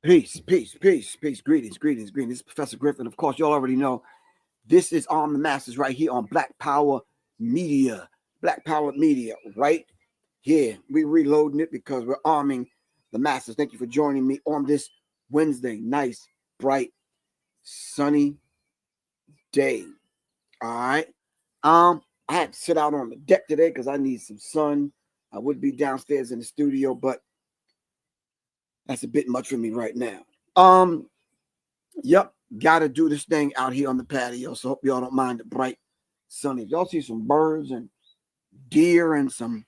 Peace, peace, peace, peace. Greetings, greetings, greetings. This is Professor Griffin. Of course, y'all already know this is Arm the Masters right here on Black Power Media. Black Power Media right here. We're reloading it because we're arming the masses. Thank you for joining me on this Wednesday. Nice, bright, sunny day. All right. I had to sit out on the deck today because I need some sun. I would be downstairs in the studio, but that's a bit much for me right now. Yep, gotta do this thing out here on the patio. So hope y'all don't mind the bright sunny. Y'all see some birds and deer and some,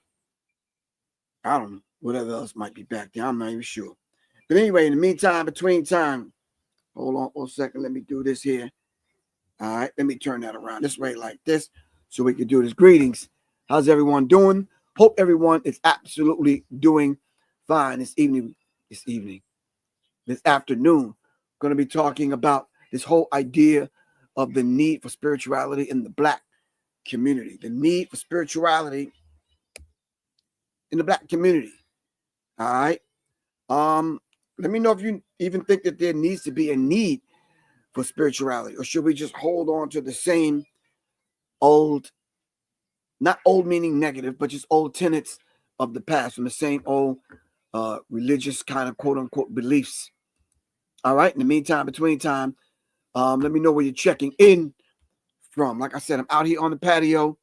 I don't know, whatever else might be back there. I'm not even sure. But anyway, in the meantime, between time, hold on for a second. Let me do this here. All right, let me turn that around this way like this so we can do this. Greetings. How's everyone doing? Hope everyone is absolutely doing fine this afternoon. Going to be talking about this whole idea of the need for spirituality in the Black community. The need for spirituality in the Black community. All right. Let me know if you even think that there needs to be a need for spirituality, or should we just hold on to the same old, not old meaning negative, but just old tenets of the past, from the same old religious kind of quote unquote beliefs. All right. In the meantime, between time, let me know where you're checking in from. Like I said, I'm out here on the patio.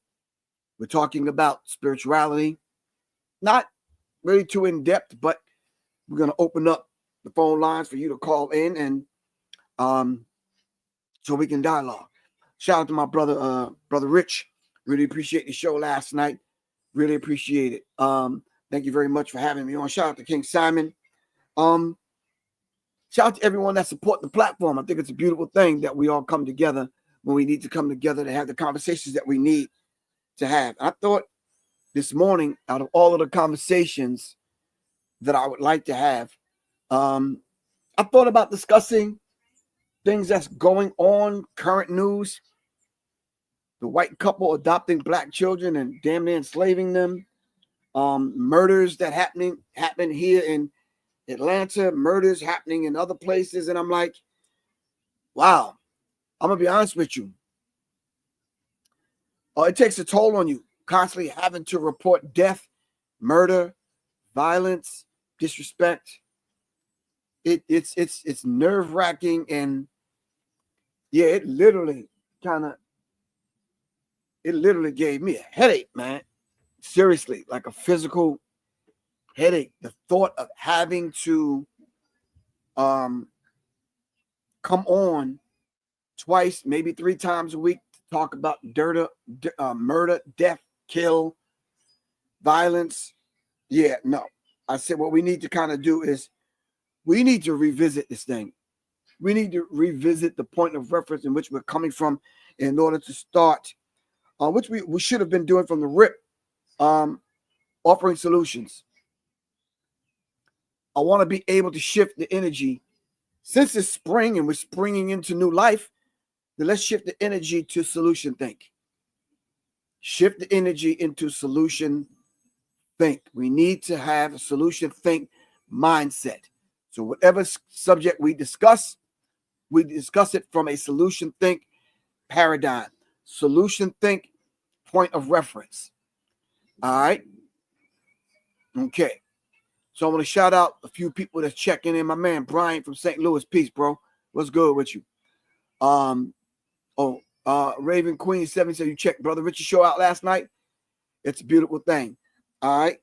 We're talking about spirituality. Not really too in depth, but we're going to open up the phone lines for you to call in and so we can dialogue. Shout out to my brother, Brother Rich. Really appreciate the show last night. Really appreciate it. Thank you very much for having me on. Shout out to King Simon. Shout out to everyone that support the platform. I think it's a beautiful thing that we all come together when we need to come together to have the conversations that we need to have. I thought this morning, out of all of the conversations that I would like to have, I thought about discussing things that's going on, current news, the white couple adopting Black children and damn near enslaving them, murders that happen here in Atlanta, murders happening in other places. And I'm like, wow, I'm going to be honest with you. It takes a toll on you, constantly having to report death, murder, violence, disrespect. It's nerve-wracking, and yeah, it literally gave me a headache, man. Seriously, like a physical headache. The thought of having to come on twice, maybe 3 times a week to talk about murder, death, kill, violence. Yeah, no. I said what we need to kind of do is we need to revisit this thing. We need to revisit the point of reference in which we're coming from in order to start, which we should have been doing from the rip, offering solutions. I want to be able to shift the energy. Since it's spring and we're springing into new life, then let's shift the energy to solution think. Shift the energy into solution think. We need to have a solution think mindset. So whatever subject we discuss it from a solution think paradigm, solution think point of reference. All right. Okay. So I want to shout out a few people that's checking in. My man Brian from St. Louis. Peace, bro. What's good with you? Raven Queen 7 said you checked Brother Richard's show out last night. It's a beautiful thing. All right.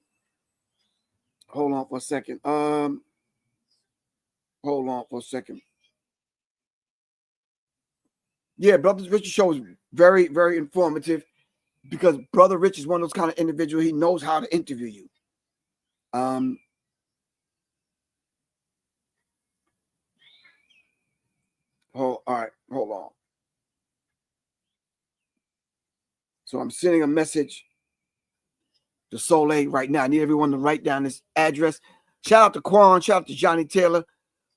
Hold on for a second. Yeah, Brother Richard's show is very, very informative because Brother Rich is one of those kind of individuals. He knows how to interview you. All right, hold on. So I'm sending a message to Soleil right now. I need everyone to write down this address. Shout out to Quan. Shout out to Johnny Taylor.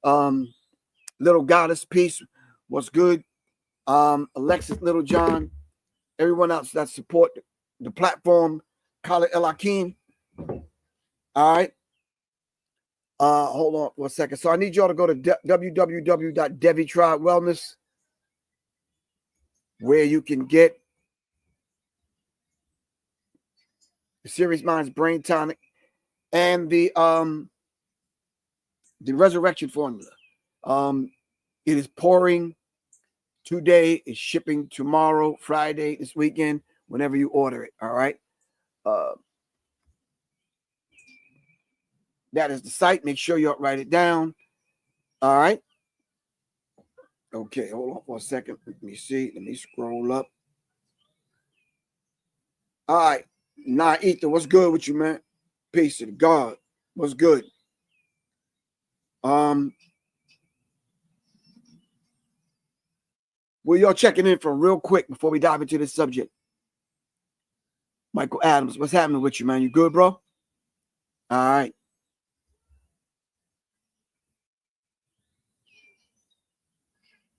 Little Goddess, peace. What's good? Alexis Little John. Everyone else that support the platform. Khalid El Hakim. All right. Hold on for a second. So I need y'all to go to www.devitribe.wellness, where you can get the Serious Minds Brain Tonic and the Resurrection Formula. It is pouring today. It's shipping tomorrow, Friday, this weekend, whenever you order it. All right. That is the site. Make sure you write it down. All right. Okay, hold on for a second. Let me see. Let me scroll up. All right. Nah, Ether, what's good with you, man? Peace to God. What's good? Well, y'all checking in for real quick before we dive into this subject. Michael Adams, what's happening with you, man? You good, bro? All right.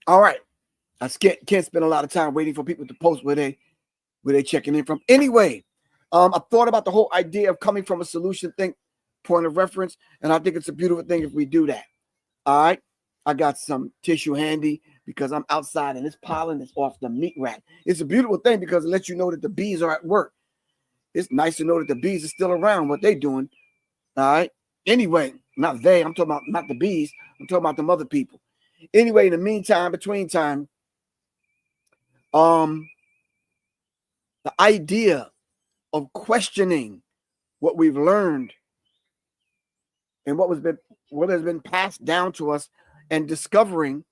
All right. I can't spend a lot of time waiting for people to post where they checking in from. Anyway, I thought about the whole idea of coming from a solution point of reference, and I think it's a beautiful thing if we do that. All right. I got some tissue handy because I'm outside and this pollen is off the meat rack. It's a beautiful thing because it lets you know that the bees are at work. It's nice to know that the bees are still around, what they doing. All right. Anyway, not they. I'm talking about not the bees. I'm talking about them other people. Anyway, in the meantime, between time, the idea of questioning what we've learned and what has been passed down to us and discovering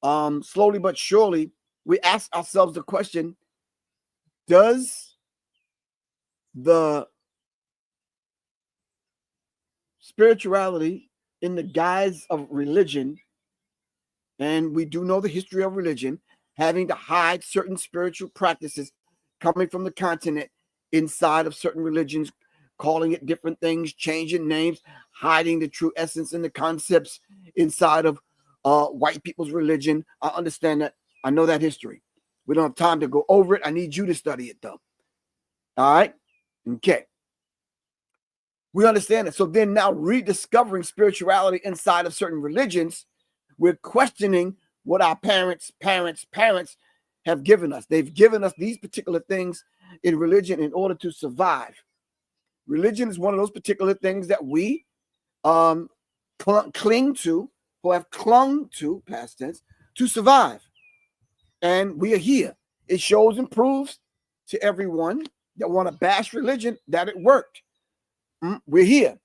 slowly but surely, we ask ourselves the question, does the spirituality in the guise of religion, and we do know the history of religion, having to hide certain spiritual practices coming from the continent inside of certain religions, calling it different things, changing names, hiding the true essence and the concepts inside of white people's religion. I understand that. I know that history. We don't have time to go over it. I need you to study it, though. All right? Okay. We understand it. So then now rediscovering spirituality inside of certain religions, we're questioning what our parents have given us. They've given us these particular things in religion in order to survive. Religion is one of those particular things that we cling to, or have clung to, past tense, to survive. And we are here. It shows and proves to everyone that want to bash religion that it worked. We're here,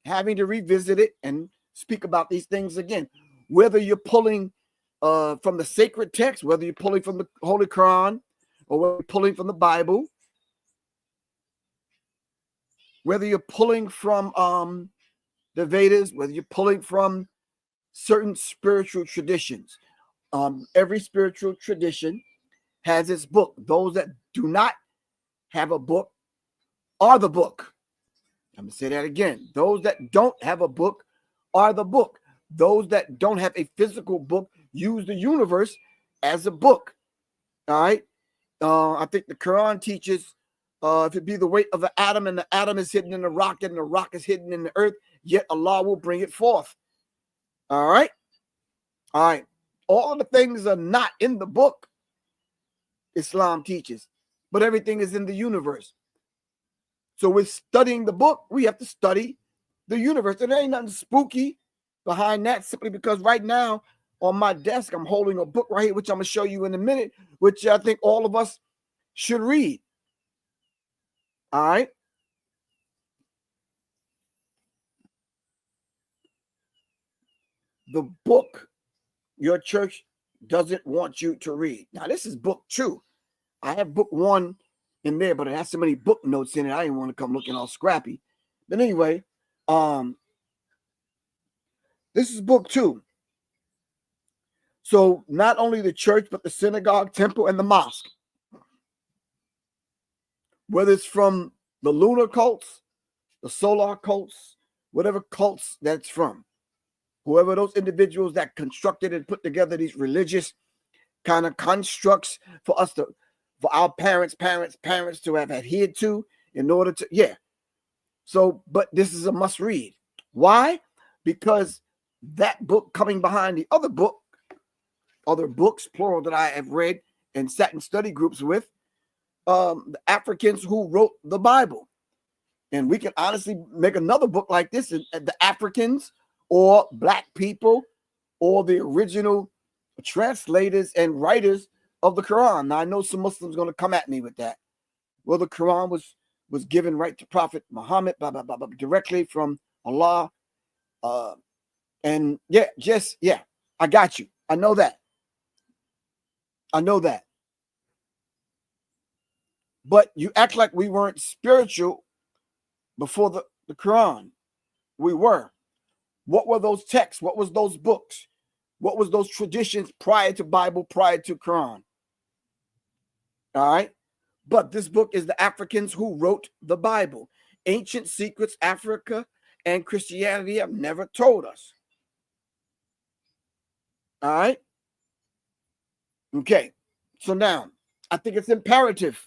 having to revisit it and speak about these things again. Whether you're pulling from the sacred text, whether you're pulling from the Holy Quran, or whether you're pulling from the Bible, whether you're pulling from the Vedas, whether you're pulling from certain spiritual traditions. Every spiritual tradition has its book. Those that do not have a book are the book. I'm going to say that again. Those that don't have a book are the book. Those that don't have a physical book use the universe as a book. All right. I think the Quran teaches if it be the weight of the atom, and the atom is hidden in the rock, and the rock is hidden in the earth, yet Allah will bring it forth. All right. All right. All of the things are not in the book, Islam teaches, but everything is in the universe. So with studying the book, we have to study the universe. And there ain't nothing spooky behind that, simply because right now on my desk, I'm holding a book right here, which I'm going to show you in a minute, which I think all of us should read. All right. The book your church doesn't want you to read. Now, this is book 2. I have book 1 in there, but it has so many book notes in it. I didn't want to come looking all scrappy. But anyway, this is book 2. So not only the church, but the synagogue, temple, and the mosque, whether it's from the lunar cults, the solar cults, whatever cults that's from, whoever those individuals that constructed and put together these religious kind of constructs for our parents to have adhered to in order to, So, but this is a must read. Why? Because that book coming behind the other books, plural, that I have read and sat in study groups with, the Africans who wrote the Bible. And we can honestly make another book like this, the Africans or Black people or the original translators and writers of the Quran. Now, I know some Muslims are going to come at me with that. Well, the Quran was given right to Prophet Muhammad, blah, blah, blah, blah, directly from Allah. And I got you. I know that. But you act like we weren't spiritual before the Quran. We were. What were those texts? What was those books? What was those traditions prior to Bible, prior to Quran? All right. But this book is the Africans who wrote the Bible. Ancient secrets Africa and Christianity have never told us. All right. Okay. So now I think it's imperative.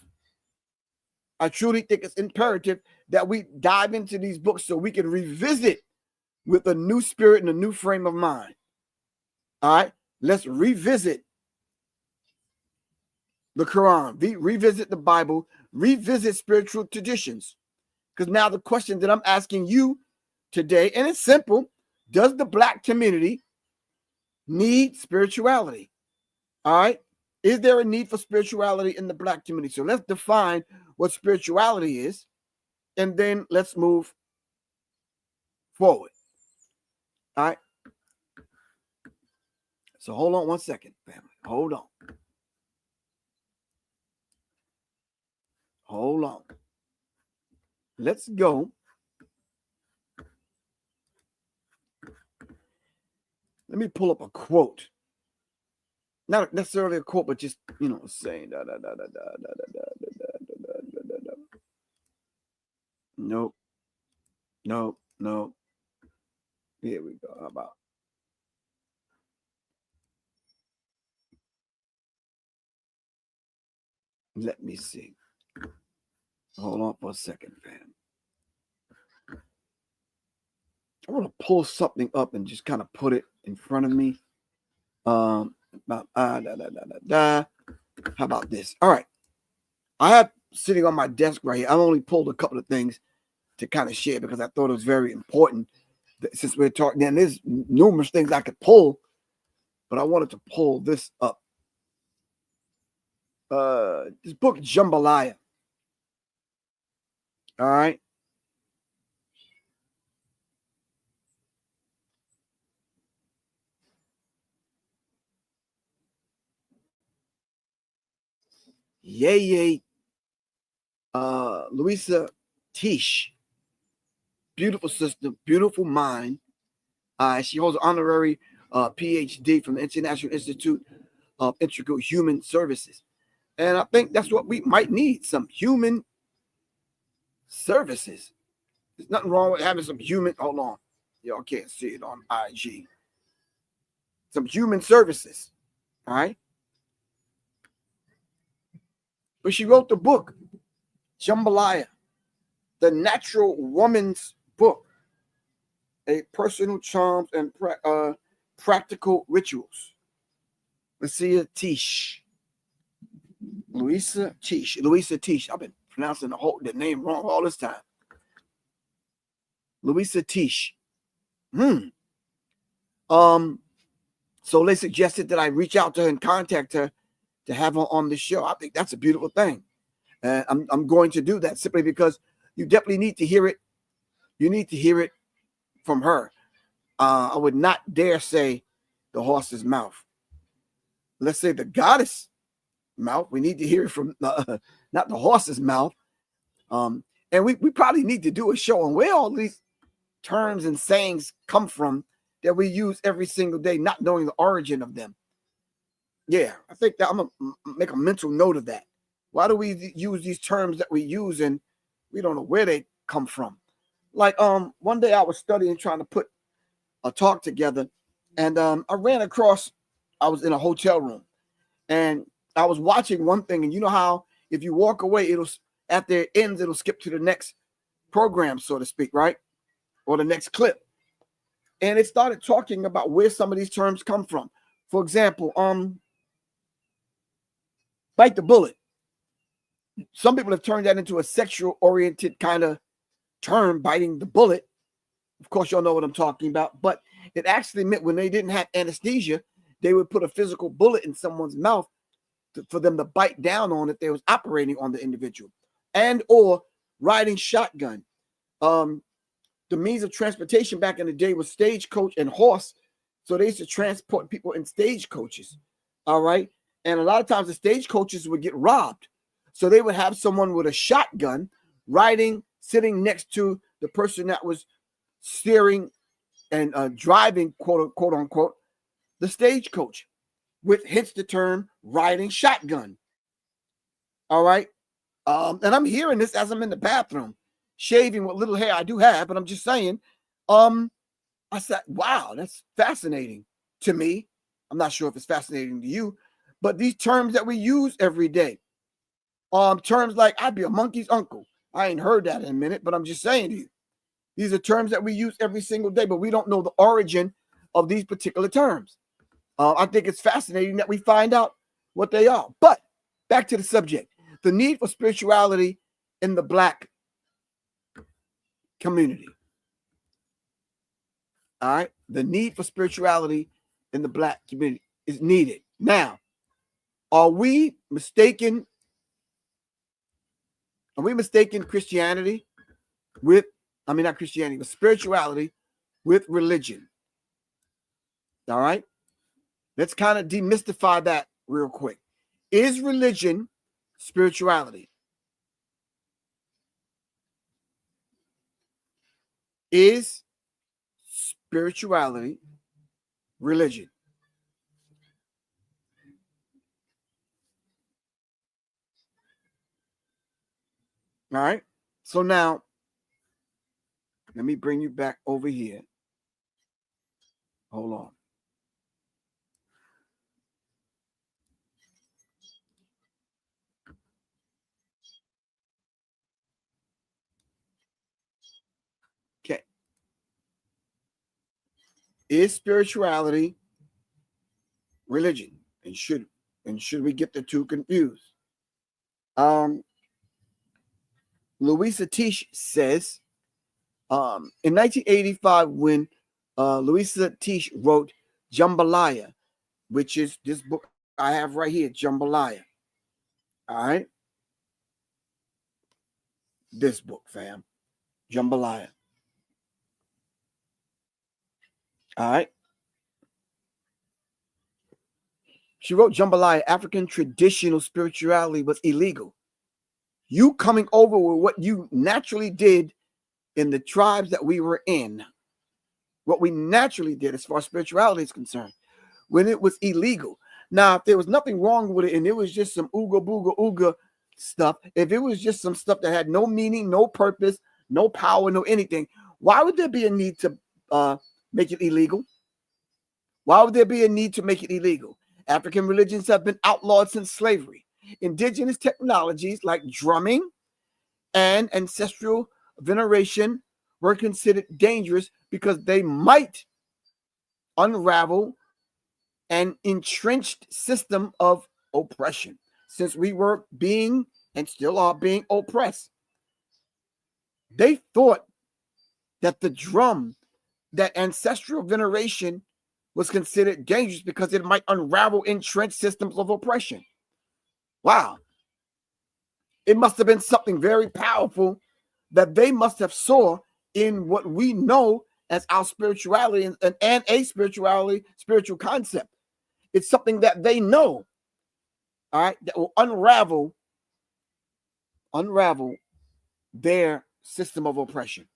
I truly think it's imperative that we dive into these books so we can revisit with a new spirit and a new frame of mind. All right. Let's revisit the Quran, revisit the Bible, revisit spiritual traditions. Because now the question that I'm asking you today, and it's simple, does the Black community need spirituality? All right. Is there a need for spirituality in the Black community? So let's define what spirituality is, and then let's move forward. All right. So hold on one second, family. Hold on. Let's go. Let me pull up a quote. Not necessarily a quote, but just, saying Nope. Here we go. How about? Let me see. Hold on for a second, fam. I want to pull something up and just kind of put it in front of me. How about this? All right. I have sitting on my desk right here. I only pulled a couple of things to kind of share because I thought it was very important. Since we're talking, and there's numerous things I could pull, but I wanted to pull this up. This book, Jambalaya. All right. Louisa Tish. Beautiful sister, beautiful mind. She holds an honorary PhD from the International Institute of Integral Human Services. And I think that's what we might need, some human services. There's nothing wrong with having some human, hold on. Y'all can't see it on IG. Some human services, all right? But she wrote the book, Jambalaya, The Natural Woman's Book, A Personal Charms and Practical Rituals. Louisa Tish. Louisa Tish. I've been pronouncing the name wrong all this time. Louisa Tish. So they suggested that I reach out to her and contact her to have her on the show. I think that's a beautiful thing. And I'm going to do that simply because you definitely need to hear it. You need to hear it from her. I would not dare say the horse's mouth. Let's say the goddess mouth. We need to hear it from not the horse's mouth. And we probably need to do a show on where all these terms and sayings come from that we use every single day, not knowing the origin of them. Yeah, I think that I'm going to make a mental note of that. Why do we use these terms that we use and we don't know where they come from? Like one day I was studying, trying to put a talk together, and I ran across, I was in a hotel room, and I was watching one thing, and you know how if you walk away, it'll after it ends, it'll skip to the next program, so to speak, right? Or the next clip. And it started talking about where some of these terms come from. For example, bite the bullet. Some people have turned that into a sexual oriented kind of term, biting the bullet. Of course, y'all know what I'm talking about, but it actually meant when they didn't have anesthesia, they would put a physical bullet in someone's mouth for them to bite down on if they was operating on the individual. And or riding shotgun. The means of transportation back in the day was stagecoach and horse. So they used to transport people in stagecoaches. All right. And a lot of times the stagecoaches would get robbed. So they would have someone with a shotgun sitting next to the person that was steering and driving, quote unquote, the stagecoach, with hence the term riding shotgun. All right. And I'm hearing this as I'm in the bathroom, shaving what little hair I do have, but I'm just saying, I said, wow, that's fascinating to me. I'm not sure if it's fascinating to you, but these terms that we use every day, terms like I'd be a monkey's uncle. I ain't heard that in a minute, but I'm just saying to you, these are terms that we use every single day, but we don't know the origin of these particular terms. I think it's fascinating that we find out what they are. But back to the subject, the need for spirituality in the Black community. All right. The need for spirituality in the Black community is needed. Now, are we mistaken Christianity with, not Christianity, but spirituality with religion? All right. Let's kind of demystify that real quick. Is religion spirituality? Is spirituality religion? All right. So now, let me bring you back over here. Hold on. Okay. Is spirituality religion? And should we get the two confused? Louisa Teach says, in 1985, when Louisa Teach wrote Jambalaya, which is this book I have right here, Jambalaya. All right. This book, fam. Jambalaya. All right. She wrote Jambalaya, African traditional spirituality was illegal. You coming over with what you naturally did in the tribes that we were in, what we naturally did as far as spirituality is concerned, when it was illegal. Now, if there was nothing wrong with it and it was just some ooga booga ooga stuff, if it was just some stuff that had no meaning, no purpose, no power, no anything, why would there be a need to make it illegal? Why would there be a need to make it illegal? African religions have been outlawed since slavery. Indigenous technologies like drumming and ancestral veneration were considered dangerous because they might unravel an entrenched system of oppression, since we were being and still are being oppressed. They thought that the drum, that ancestral veneration was considered dangerous because it might unravel entrenched systems of oppression. Wow. It must have been something very powerful that they must have saw in what we know as our spirituality and a spiritual concept. It's something that they know, all right, that will unravel their system of oppression.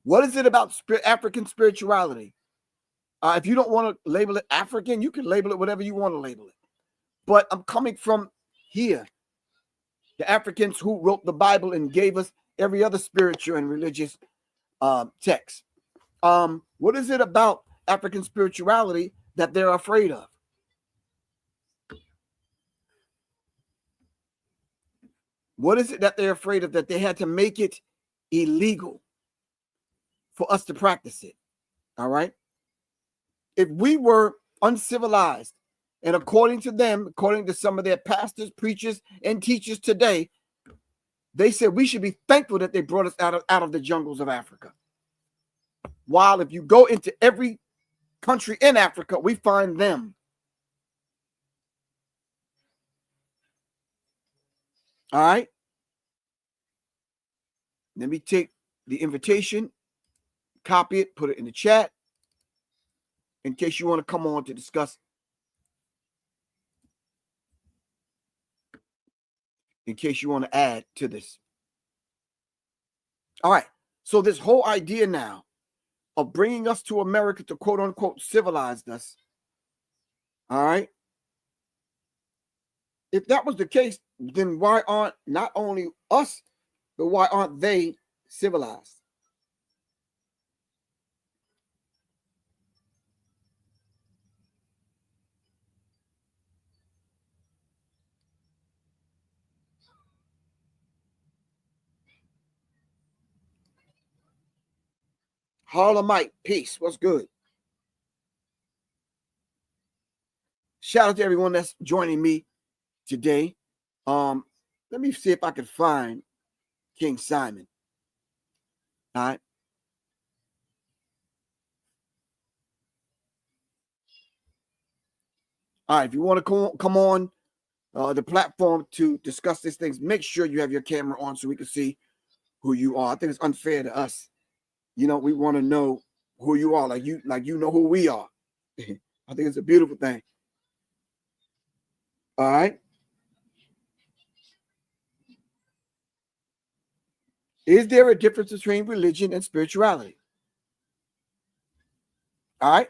What is it about African spirituality? If you don't want to label it African, you can label it whatever you want to label it. But I'm coming from here, the Africans who wrote the Bible and gave us every other spiritual and religious text. What is it about African spirituality that they're afraid of? What is it that they're afraid of that they had to make it illegal for us to practice it? All right. if we were uncivilized, and according to them, according to some of their pastors, preachers, and teachers today, they said we should be thankful that they brought us out of the jungles of Africa. While if you go into every country in Africa, we find them. All right. Let me take the invitation, copy it, put it in the chat in case you want to come on to discuss. In case you want to add to this. All right. So this whole idea now of bringing us to America to quote unquote civilize us. All right. If that was the case, then why aren't not only us, but why aren't they civilized? Harlemite, peace. What's good? Shout out to everyone that's joining me today. Let me see if I can find King Simon. All right. All right. If you want to come on the platform to discuss these things, make sure you have your camera on so we can see who you are. I think it's unfair to us. You know, we want to know who you are, like you know who we are. I think it's a beautiful thing. All right. Is there a difference between religion and spirituality? All right.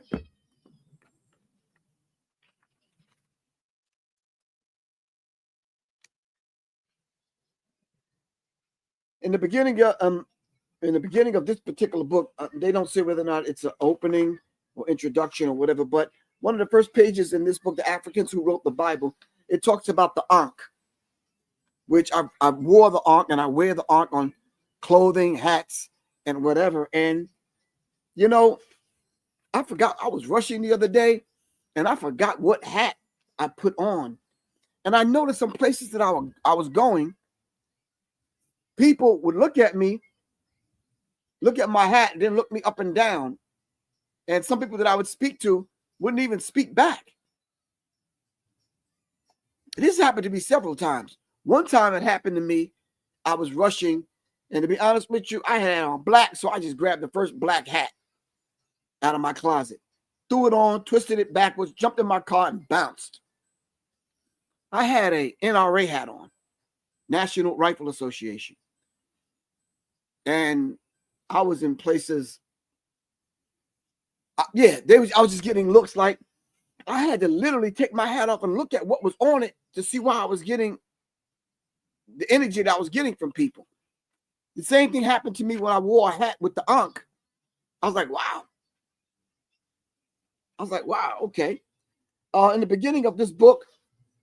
In the beginning of this particular book, they don't say whether or not it's an opening or introduction or whatever, but one of the first pages in this book, The Africans Who Wrote the Bible, it talks about the Ankh, which I wore the Ankh and I wear the Ankh on clothing, hats, and whatever. And, you know, I forgot, I was rushing the other day and I forgot what hat I put on. And I noticed some places that I was going, people would look at me, look at my hat, and then look me up and down. And some people that I would speak to wouldn't even speak back. This happened to me several times. One time it happened to me, I was rushing, and to be honest with you, I had on black, so I just grabbed the first black hat out of my closet, threw it on, twisted it backwards, jumped in my car, and bounced. I had a NRA hat on, National Rifle Association. And I was in places, I was just getting looks like I had to literally take my hat off and look at what was on it to see why I was getting the energy that I was getting from people. The same thing happened to me when I wore a hat with the Ankh. I was like, wow. Okay. In the beginning of this book,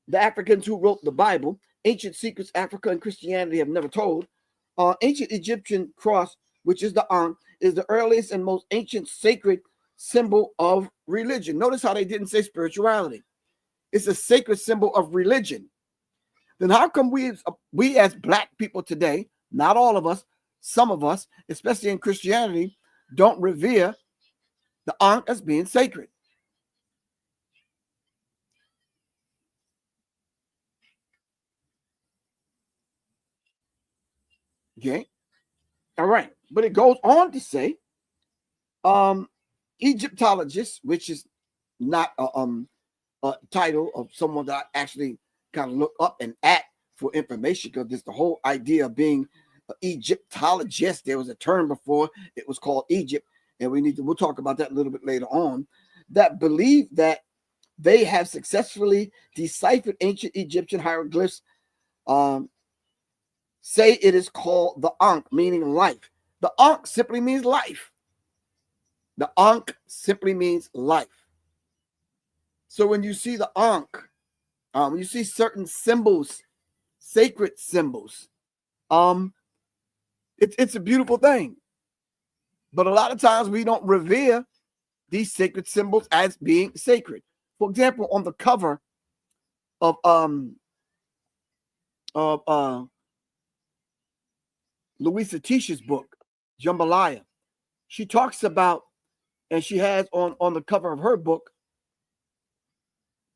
The Africans Who Wrote the Bible, Ancient Secrets Africa and Christianity Have Never Told, ancient Egyptian cross, which is the Ankh, is the earliest and most ancient sacred symbol of religion. Notice how they didn't say spirituality. It's a sacred symbol of religion. Then how come we as black people today, not all of us, some of us, especially in Christianity, don't revere the Ankh as being sacred? Okay. All right. But it goes on to say, Egyptologists, which is not a title of someone that I actually kind of look up and at for information, because there's the whole idea of being an Egyptologist. There was a term before, it was called Egypt, and we'll talk about that a little bit later on, that believe that they have successfully deciphered ancient Egyptian hieroglyphs. Say it is called the Ankh, meaning life. The Ankh simply means life. The Ankh simply means life. So when you see the Ankh, when you see certain symbols, sacred symbols, it's a beautiful thing. But a lot of times we don't revere these sacred symbols as being sacred. For example, on the cover of Louisa Tisha's book, Jambalaya, she talks about, and she has on the cover of her book,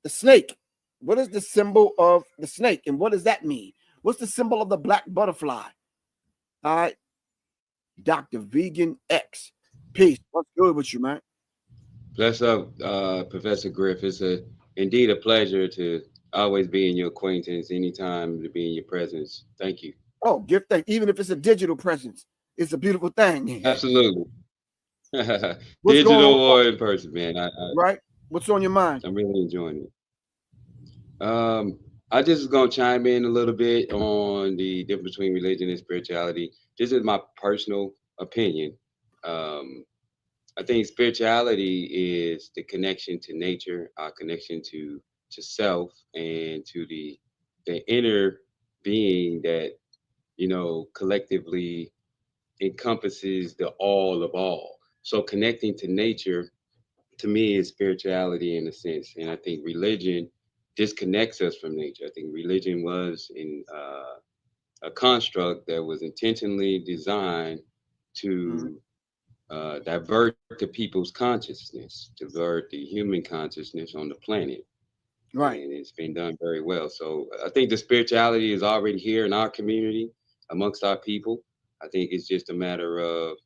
the snake. What is the symbol of the snake, and what does that mean? What's the symbol of the black butterfly? All right, Dr. Vegan X. Peace. What's good with you, man? Bless up, Professor Griff. It's indeed a pleasure to always be in your acquaintance, anytime to be in your presence. Thank you. Oh, give thanks. Even if it's a digital presence, it's a beautiful thing. Absolutely. What's going Digital on, or in person, man. right? What's on your mind? I'm really enjoying it. I just gonna chime in a little bit on the difference between religion and spirituality. This is my personal opinion. Um, I think spirituality is the connection to nature, our connection to self, and to the inner being that collectively encompasses the all of all. So connecting to nature to me is spirituality in a sense, and I think religion disconnects us from nature. I think religion was in a construct that was intentionally designed Mhm. to divert the people's consciousness, divert the human consciousness on the planet. Right, And it's been done very well. So I think the spirituality is already here in our community, amongst our people. I think it's just a matter of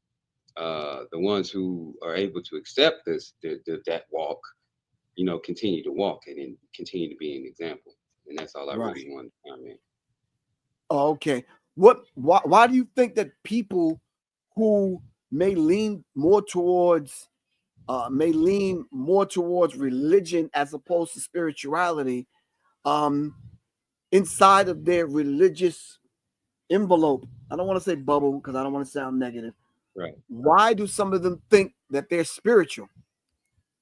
the ones who are able to accept that walk, continue to walk it and continue to be an example. And that's all I right. really want to comment. Oh, okay. Why do you think that people who may lean more towards religion as opposed to spirituality, um, inside of their religious envelope? I don't want to say bubble because I don't want to sound negative. Right. Why do some of them think that they're spiritual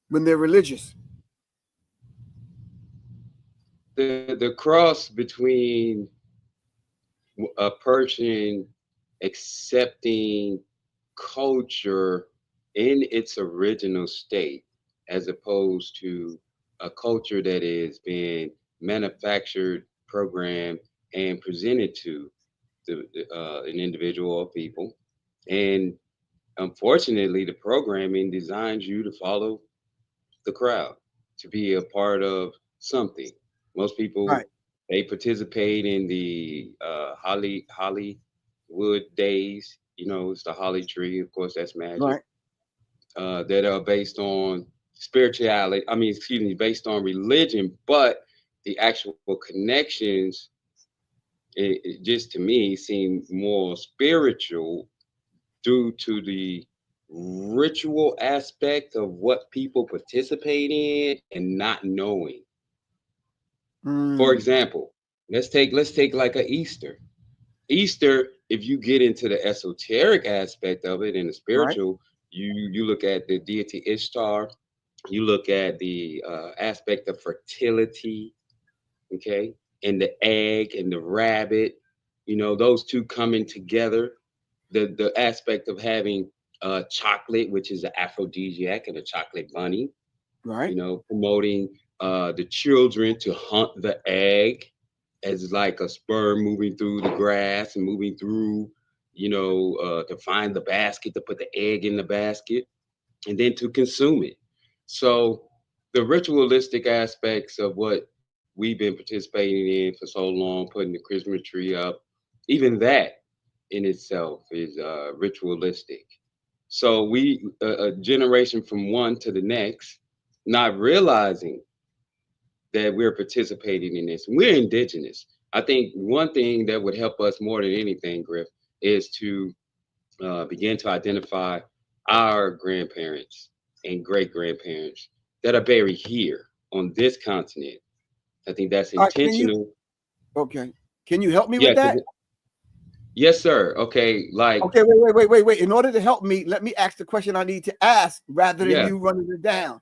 when they're religious? The cross between a person accepting culture in its original state as opposed to a culture that is being manufactured, programmed, and presented to an individual or people. And unfortunately, the programming designs you to follow the crowd, to be a part of something. Most Right, people, they participate in the Hollywood days. It's the holly tree. Of course, that's magic. right, That are based on spirituality. I mean, excuse me, based on religion, but the actual connections, it just to me seem more spiritual due to the ritual aspect of what people participate in and not knowing. For mm, example, let's take like a Easter. Easter, if you get into the esoteric aspect of it and the right, spiritual, you look at the deity Ishtar, you look at the aspect of fertility, okay, and the egg and the rabbit, those two coming together. The aspect of having chocolate, which is an aphrodisiac, and a chocolate bunny, right, promoting the children to hunt the egg as like a sperm moving through the grass and moving through, to find the basket, to put the egg in the basket, and then to consume it. So the ritualistic aspects of what we've been participating in for so long, putting the Christmas tree up, even that in itself is ritualistic. So we, a generation from one to the next, not realizing that we're participating in this. We're indigenous. I think one thing that would help us more than anything, Griff, is to begin to identify our grandparents and great grandparents that are buried here on this continent. I think that's all right. intentional. Okay, can you help me with Yeah. that? Yes, sir. Okay. Like, Okay, wait. In order to help me, let me ask the question I need to ask rather than yeah. you running it down.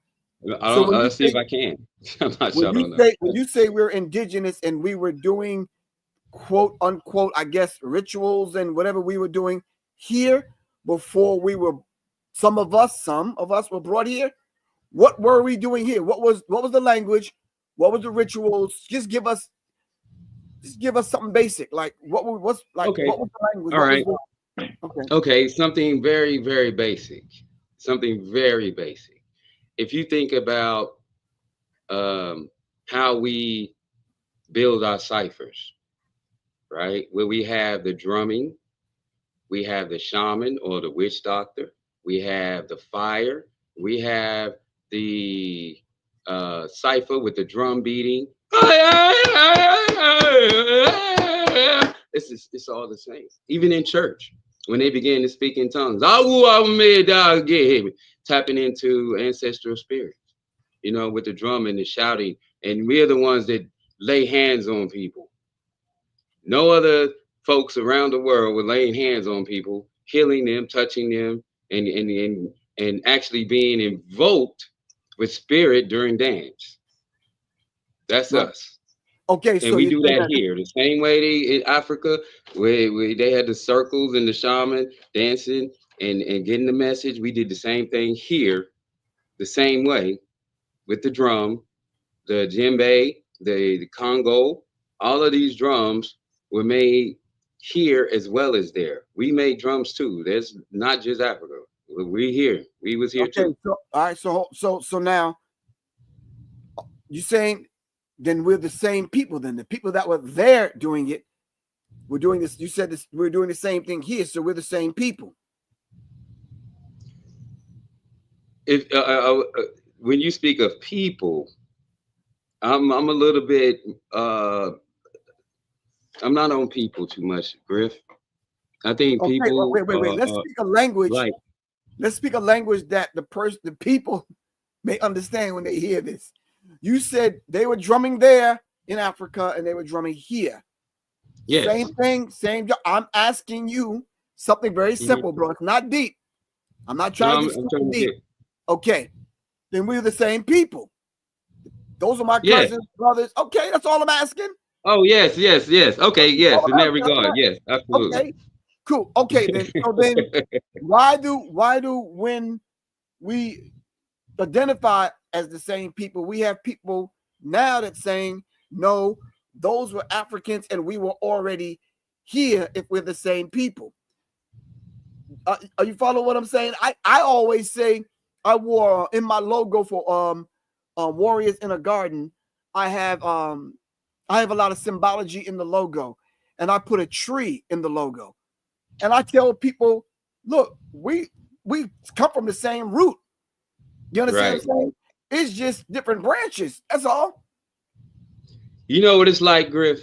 I So don't. Let's see if I can. I'm not sure. I don't know. when you say we're indigenous and we were doing quote unquote, I guess, rituals and whatever we were doing here before we were, some of us were brought here. What were we doing here? What was the language? What was the rituals? Just give us something basic. Like what was Okay. what was the language? All What was right. the okay? Okay. Something very, very basic. Something very basic. If you think about how we build our ciphers, right? Where we have the drumming, we have the shaman or the witch doctor, we have the fire, we have the cipher with the drum beating. It's all the same. Even in church, when they begin to speak in tongues, tapping into ancestral spirits, with the drum and the shouting, and we're the ones that lay hands on people. No other folks around the world were laying hands on people, healing them, touching them, and actually being invoked with spirit during dance. That's Right. us. Okay, And so we you do say that that here the same way in Africa, where they had the circles and the shaman dancing and getting the message. We did the same thing here, the same way with the drum, the djembe, the Congo. All of these drums were made here as well as there. We made drums too. There's not just Africa. We here. We was here okay? too. So all right, so now you saying then we're the same people. Then the people that were there doing it, we're doing this. You said this. We're doing the same thing here, so we're the same people. If when you speak of people, I'm a little bit. I'm not on people too much, Griff. I think Okay, well, people wait. Let's speak a language. like Let's speak a language that the people may understand when they hear this. You said they were drumming there in Africa and they were drumming here. yes. Same thing, same job. I'm asking you something very simple, bro. It's not deep. I'm not No, trying to get I'm super trying to deep. get. Okay, then we're the same people. Those are my Yes. cousins, brothers. Okay, that's all I'm asking. Oh yes, yes, yes. Okay, All yes. In I'm that asking. That's regard, all yes, I'm absolutely. Okay, cool. Okay, then. So then, why do when we identify as the same people, we have people now that's saying no, those were Africans and we were already here if we're the same people. Are you following what I'm saying? I always say I wore in my logo for Warriors in a Garden. I have I have a lot of symbology in the logo, and I put a tree in the logo, and I tell people, look, we come from the same root. You understand Right. what I'm saying? It's just different branches. That's all. You know what it's like, Griff?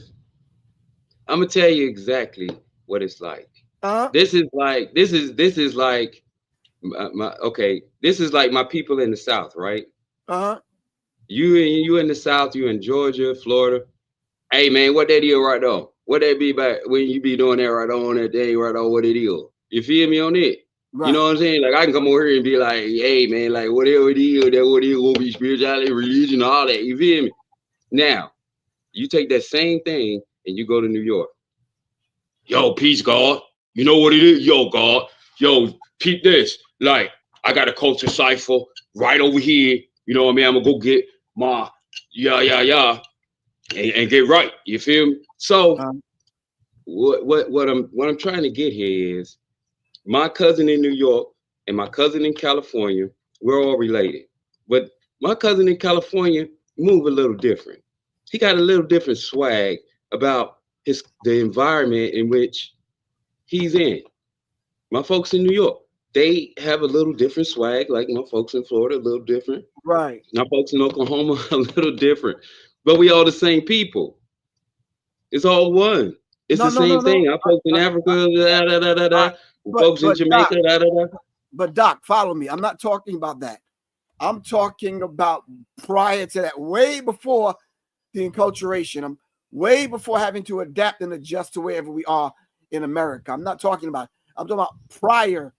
I'm gonna tell you exactly what it's like. Uh huh. This is like okay. This is like my people in the South, right? Uh huh. You in the South. You in Georgia, Florida. Hey man, what that is right on? What that be back when you be doing that right on that day right on? What it is? You feel me on it? You know Right. what I'm saying? Like I can come over here and be like, hey man, like whatever it is, that what it is, gonna be spirituality, religion, all that. You feel me? Now you take that same thing and you go to New York. Yo, peace, God. You know what it is? Yo, God. Yo, peep this. Like, I got a culture cipher right over here. You know what I mean? I'm gonna go get my yeah, and get right. You feel me? So Um, what I'm trying to get here is my cousin in New York and my cousin in California, we're all related. But my cousin in California move a little different. He got a little different swag about the environment in which he's in. My folks in New York, they have a little different swag, like my folks in Florida, a little different. right. My folks in Oklahoma, a little different. But we all the same people. It's all one. It's No, the no, no, same no. thing. Our folks in Africa, da, da, da, da, I, da. Folks in but Doc, Jamaica, da, da, da. Doc, follow me. I'm not talking about that. I'm talking about prior to that, way before the enculturation. I'm way before having to adapt and adjust to wherever we are in America. I'm not talking about. I'm talking about prior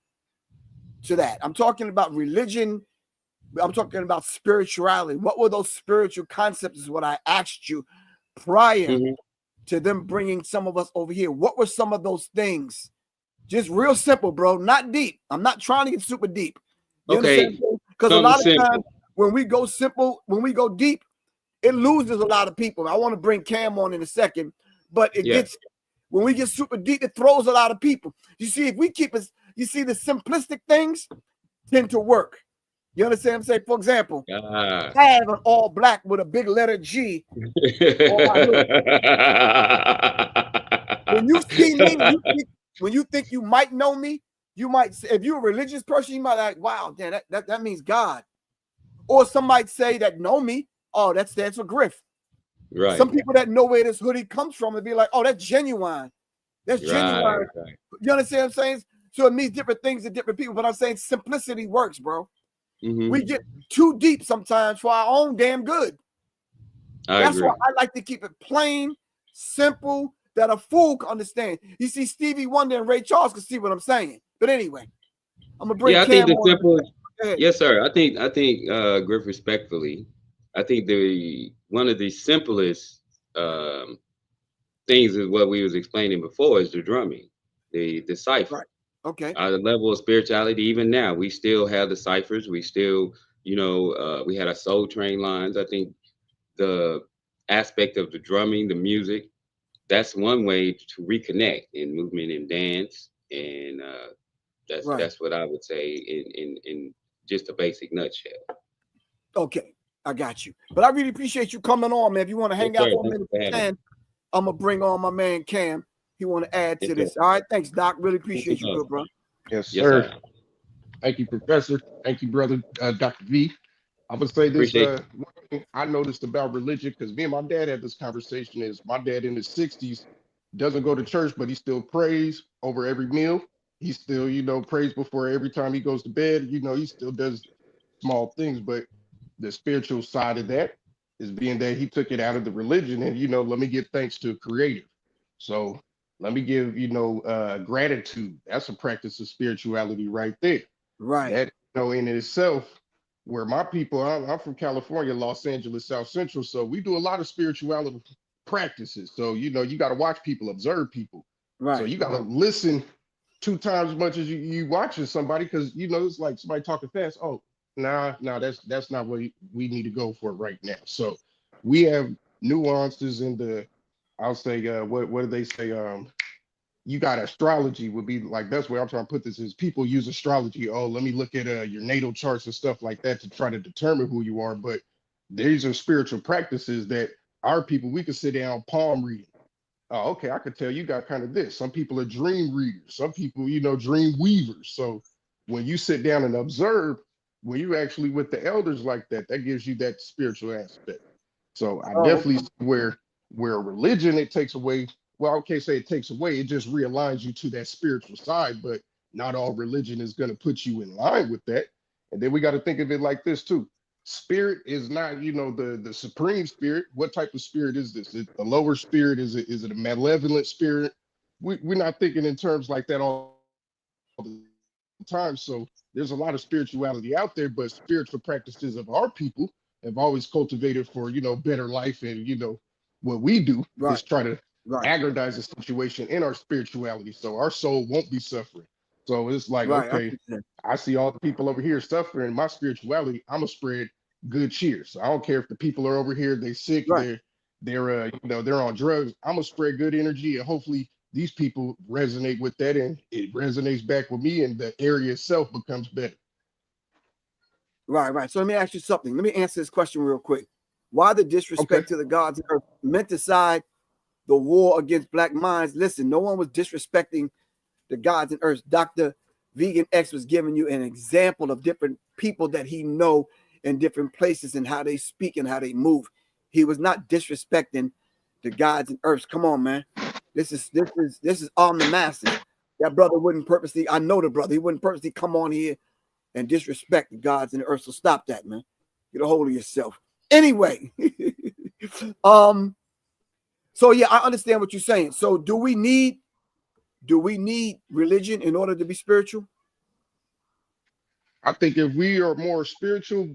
to that. I'm talking about religion. I'm talking about spirituality. What were those spiritual concepts? Is what I asked you prior Mhm. to them bringing some of us over here. What were some of those things? Just real simple, bro. Not deep. I'm not trying to get super deep. You understand? Okay, Because a something lot of times, simple. when we go simple, when we go deep, it loses a lot of people. I want to bring Cam on in a second, but it gets, when we get super deep, it throws a lot of people. You see, if we keep it, you see, the simplistic things tend to work. You understand what I'm saying? For example, I have an all black with a big letter G on my hood. When you see me, when you think you might know me, you might say, if you're a religious person, you might like, wow, damn, that means God. Or some might say that know me, oh, that stands for GRIFF. Right. Some people that know where this hoodie comes from would be like, oh, that's genuine. That's genuine. Right. You understand what I'm saying? So it means different things to different people, but I'm saying simplicity works, bro. We get too deep sometimes for our own damn good. That's why I like to keep it plain, simple, that a fool can understand. You see, Stevie Wonder and Ray Charles can see what I'm saying. But anyway, I'm gonna bring I Cam think the on. simple. Yes, sir. I think Griff, respectfully, I think one of the simplest things is what we was explaining before is the drumming, the cipher. Right. Okay. The level of spirituality, even now, we still have the ciphers. We still, we had our soul train lines. I think the aspect of the drumming, the music, that's one way to reconnect in movement and dance, and that's what I would say in just a basic nutshell. Okay, I got you. But I really appreciate you coming on, man. If you want to hang out for a minute, I'm gonna bring on my man Cam. He want to add to this. All right, thanks, Doc. Really appreciate you, good bro. Yes, sir. Yes, thank you, Professor. Thank you, brother, Dr. V. I would say this. One thing I noticed about religion, because me and my dad had this conversation, is my dad in his 60s doesn't go to church, but he still prays over every meal. He still, prays before every time he goes to bed. He still does small things, but the spiritual side of that is being that he took it out of the religion and, let me give thanks to a creator. So let me give, gratitude. That's a practice of spirituality right there. Right. That, in itself, where my people, I'm from California, Los Angeles, South Central. So we do a lot of spirituality practices. So, you got to watch people, observe people. Right. So you got to listen 2 times as much as you watching somebody, because, it's like somebody talking fast. Oh, nah, that's not what we need to go for right now. So we have nuances in the, I'll say, what do they say? You got astrology would be like, that's where I'm trying to put this, is people use astrology. Oh, let me look at your natal charts and stuff like that to try to determine who you are. But these are spiritual practices that our people, we could sit down palm reading. Oh, okay, I could tell you got kind of this. Some people are dream readers. Some people, dream weavers. So when you sit down and observe, when you actually with the elders like that, that gives you that spiritual aspect. So I definitely see where religion, it takes away. Well, I can't say it takes away. It just realigns you to that spiritual side. But not all religion is going to put you in line with that. And then we got to think of it like this too. Spirit is not, the supreme spirit. What type of spirit is this? Is it a lower spirit? Is it a malevolent spirit? We're not thinking in terms like that all the time. So there's a lot of spirituality out there, but spiritual practices of our people have always cultivated for, better life. And, what we do is try to aggrandize the situation in our spirituality, so our soul won't be suffering. So it's like, okay, I see all the people over here suffering. My spirituality, I'm gonna spread good cheer. So I don't care if the people are over here, they sick, they're they're on drugs. I'm gonna spread good energy, and hopefully these people resonate with that, and it resonates back with me, and the area itself becomes better. Right. So let me ask you something. Let me answer this question real quick. Why the disrespect to the gods of earth? Meant to side the war against black minds. Listen, no one was disrespecting the gods and earth. Dr. Vegan X was giving you an example of different people that he know in different places and how they speak and how they move. He was not disrespecting the gods and earths. Come on, man. This is on the masses. That brother wouldn't purposely, I know the brother, he wouldn't purposely come on here and disrespect the gods and the earth. So stop that, man. Get a hold of yourself. Anyway, so yeah, I understand what you're saying. So do we need religion in order to be spiritual? I think if we are more spiritual,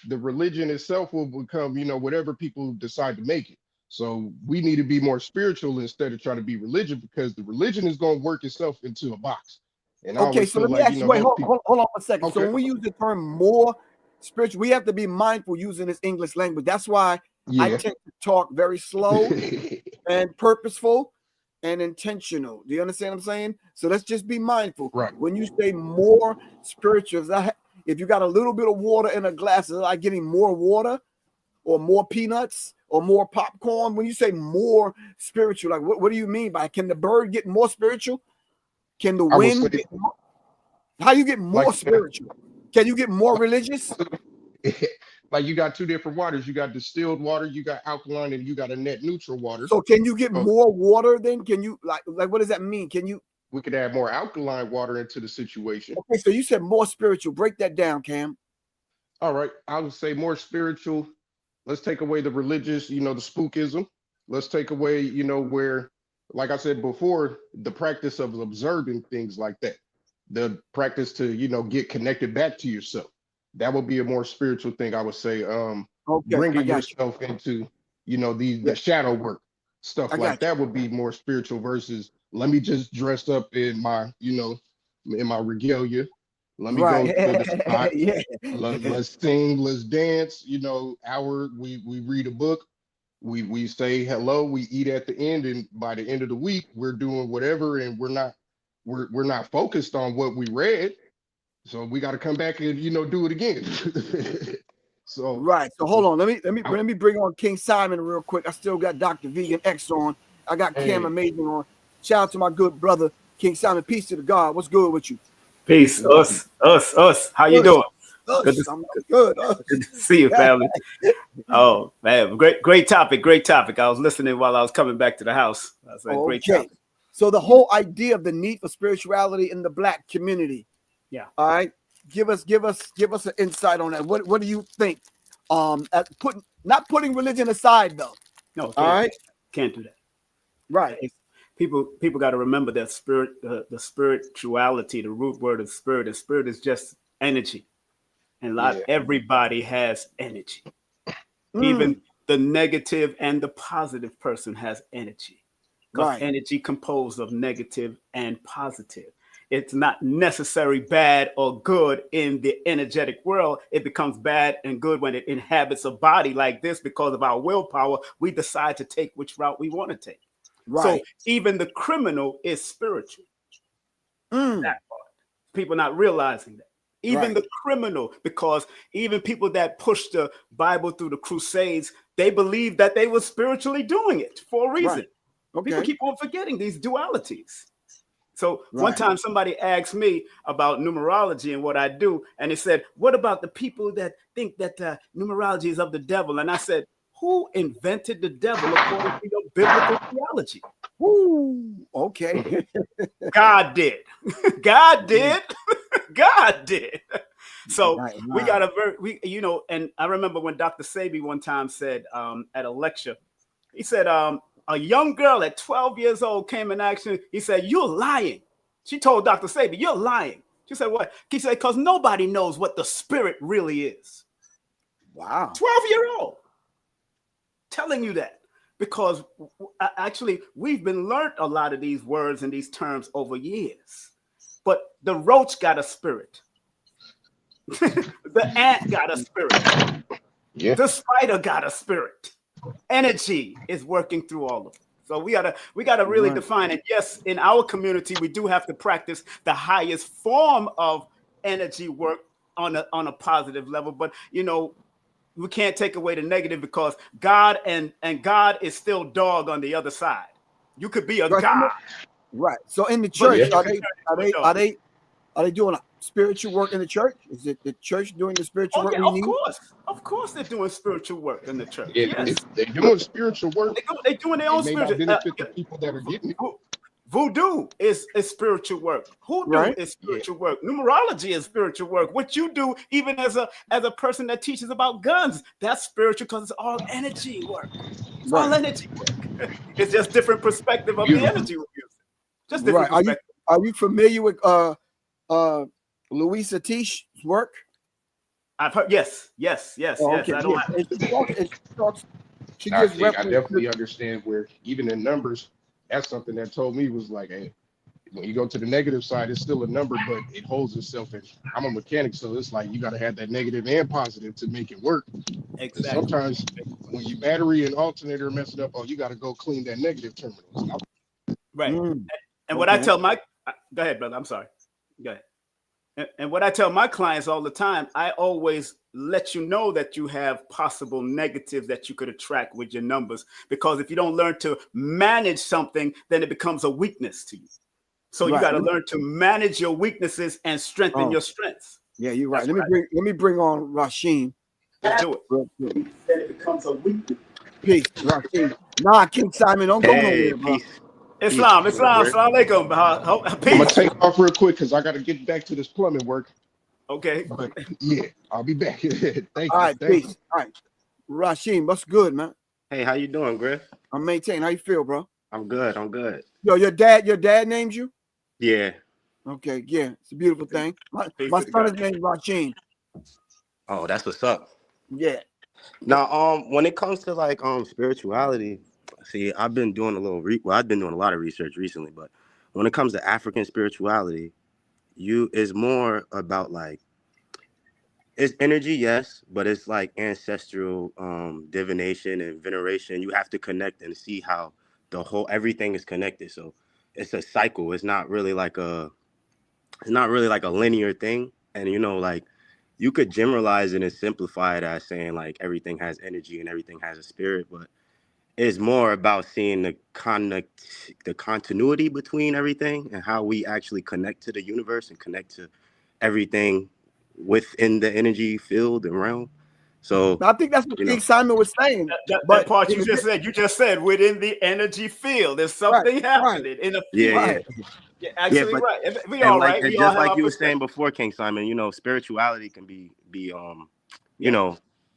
the religion itself will become, whatever people decide to make it. So we need to be more spiritual instead of trying to be religion, because the religion is going to work itself into a box. And okay, so let me ask you, wait, hold on a second. Okay. So when we use the term more spiritual. We have to be mindful using this English language. That's why I Yeah. tend to talk very slow and purposeful and intentional. Do you understand what I'm saying? So let's just be mindful. Right. When you say more spiritual, if you got a little bit of water in a glass, is it like getting more water or more peanuts or more popcorn? When you say more spiritual, like what do you mean by, can the bird get more spiritual? Can the wind get more? How you get more spiritual? Can you get more religious? Like you got two different waters. You got distilled water, you got alkaline, and you got a net neutral water. So can you get more water then? Can you like what does that mean? Can you? We could add more alkaline water into the situation. Okay, so you said more spiritual. Break that down, Cam. All right, I would say more spiritual. Let's take away the religious, the spookism. Let's take away, where, like I said before, the practice of observing things like that. The practice to, get connected back to yourself. That would be a more spiritual thing, I would say. Bringing yourself into, the shadow work, stuff like that would be more spiritual versus let me just dress up in my, in my regalia. Let me go to the spot. Let's sing, let's dance. We read a book. We say hello. We eat at the end, and by the end of the week, we're doing whatever, and we're not focused on what we read. So we got to come back and do it again. So hold on. Let me bring on King Simon real quick. I still got Dr. Vegan X on. I got Cam Amazing on. Shout out to my good brother King Simon. Peace to the God. What's good with you? Peace. Us. How you doing? Good to see you, family. Oh man, great topic. I was listening while I was coming back to the house. That's a great topic. So the whole idea of the need for spirituality in the Black community. Yeah. All right. Give us an insight on that. What do you think? Not putting religion aside though. No. All right. Can't do that. Right. People got to remember that spirit, the spirituality, the root word of spirit. And spirit is just energy, and everybody has energy. Even the negative and the positive person has energy. Because energy composed of negative and positive. It's not necessarily bad or good in the energetic world. It becomes bad and good when it inhabits a body like this because of our willpower. We decide to take which route we want to take. So even the criminal is spiritual. That part. People not realizing that. Even the criminal, because even people that pushed the Bible through the Crusades, they believed that they were spiritually doing it for a reason. People keep on forgetting these dualities. So one time somebody asked me about numerology and what I do, and they said, what about the people that think that numerology is of the devil? And I said, who invented the devil according to your biblical theology? Ooh, okay. God did. God did. God did. So we got and I remember when Dr. Sabi one time said at a lecture, he said, a young girl at 12 years old came in action. He said, you're lying. She told Dr. Sabi, you're lying. She said, what? He said, because nobody knows what the spirit really is. Wow. 12-year-old telling you that. Because actually, we've been learned a lot of these words and these terms over years. But the roach got a spirit. The ant got a spirit. Yeah. The spider got a spirit. Energy is working through all of it. So we gotta really define it. Yes, in our community, we do have to practice the highest form of energy work on a positive level. But we can't take away the negative because God and God is still dog on the other side. You could be a God. Right. So in the church, are they doing spiritual work in the church? Is it the church doing the spiritual work we need? Of course they're doing spiritual work in the church. Yes. They're doing spiritual work. They're doing their own spiritual work. Benefit the people that are getting it. Voodoo is spiritual work. Hoodoo is spiritual work. Numerology is spiritual work. What you do, even as a person that teaches about guns, that's spiritual because it's all energy work. It's all energy work. It's just different perspective of the energy we're using. Just different perspective. Are you familiar with Louisa Tisch's work? I've heard. Yes. Okay. I don't she gives I definitely understand where even in numbers, that's something that told me was like, hey, When you go to the negative side, it's still a number, but it holds itself. And I'm a mechanic, so it's like you got to have that negative and positive to make it work. And Exactly. sometimes when your battery and alternator mess it up, oh, you got to go clean that negative terminal. Right. And what I tell my, go ahead, brother. I'm sorry. Go ahead. And what I tell my clients all the time, I always let you know that you have possible negatives that you could attract with your numbers. Because if you don't learn to manage something, then it becomes a weakness to you. So you got to learn to manage your weaknesses and strengthen your strengths. Yeah, you're right. Let me bring on Rasheen. Let's do it. Then it becomes a weakness. Peace, Rasheen. Nah, King Simon, don't go nowhere, bro. Islam, Assalamu alaikum. I'm gonna take off real quick because I got to get back to this plumbing work. Okay. But yeah, I'll be back. Thank you. All right, peace. All right, Rasheen, what's good, man? Hey, how you doing, Griff? I'm maintaining. How you feel, bro? I'm good. I'm good. Yo, your dad named you? Yeah. Okay, yeah, it's a beautiful thing. My son is named Rasheen. Oh, that's what's up. Yeah. Now, when it comes to like spirituality, see, I've been doing I've been doing a lot of research recently, but when it comes to African spirituality, it's more about like it's energy, yes, but it's like ancestral divination and veneration. You have to connect and see how everything is connected. So it's a cycle. It's not really like a linear thing. And like you could generalize it and simplify it as saying like everything has energy and everything has a spirit, but it's more about seeing the continuity between everything and how we actually connect to the universe and connect to everything within the energy field and realm. So I think that's what King Simon was saying. That part you just said within the energy field, there's something happening in the field. Yeah. Yeah, actually, right. We all all right. right. Just like you were saying before, King Simon, spirituality can be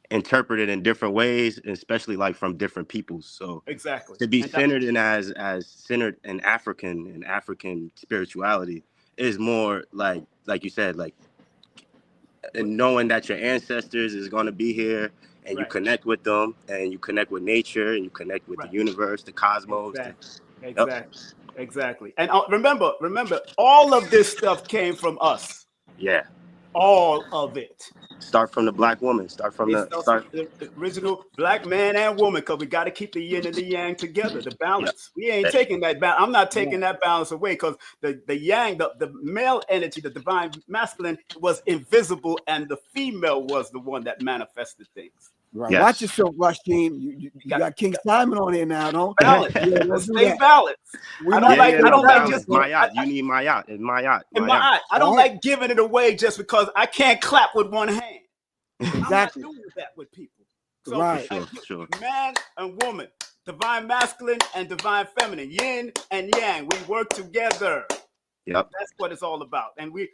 interpreted in different ways, especially like from different peoples. So exactly to be centered in as centered in African spirituality is more like you said, like and knowing that your ancestors is going to be here and you connect with them and you connect with nature and you connect with the universe, the cosmos. Exactly. And remember, all of this stuff came from us. Yeah. All of it. Start from the black woman. Start from the original black man and woman, because we got to keep the yin and the yang together, the balance. We ain't taking that balance. I'm not taking that balance away, because the yang, the male energy, the divine masculine was invisible, and the female was the one that manifested things. Right. Yes. Watch yourself, Rasheen. You got King Simon on here now, don't balance. Let's stay balanced. I don't like just my yacht. You need my yacht. It's my yacht. I don't like giving it away just because I can't clap with one hand. Exactly. I'm not doing that with people. So sure. Man and woman, divine masculine and divine feminine, yin and yang, we work together. Yep. That's what it's all about. And we're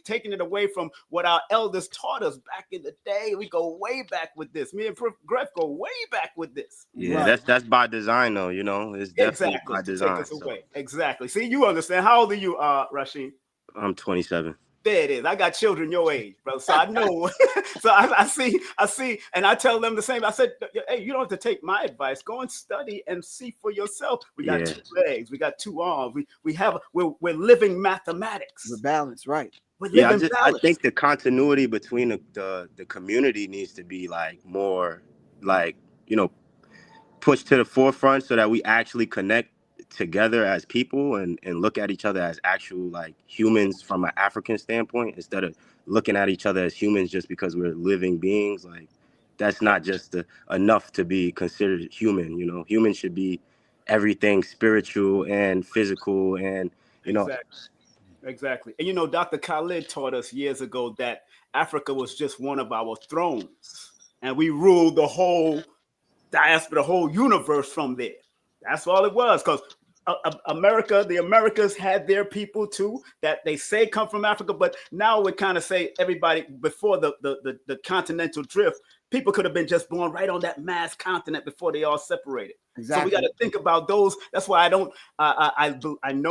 taking it away from what our elders taught us back in the day. We go way back with this. Me and Griff go way back with this. Yeah, that's by design though, It's definitely by design. Take us away. Exactly. See, you understand. How old are you, Rasheen? I'm 27. There it is. I got children your age, bro. So I know. So I see, and I tell them the same. I said, hey, you don't have to take my advice. Go and study and see for yourself. We got 2 legs. We got 2 arms. We're living mathematics. We're balanced, right? I think the continuity between the community needs to be like more like, pushed to the forefront so that we actually connect together as people and look at each other as actual like humans from an African standpoint, instead of looking at each other as humans just because we're living beings. Like that's not just enough to be considered human. Humans should be everything spiritual and physical and Exactly. And Dr. Khalid taught us years ago that Africa was just one of our thrones and we ruled the whole diaspora, the whole universe from there. That's all it was, because the Americas had their people too that they say come from Africa, but now we kind of say everybody before the continental drift, people could have been just born right on that mass continent before they all separated. Exactly. So we got to think about those. That's why I know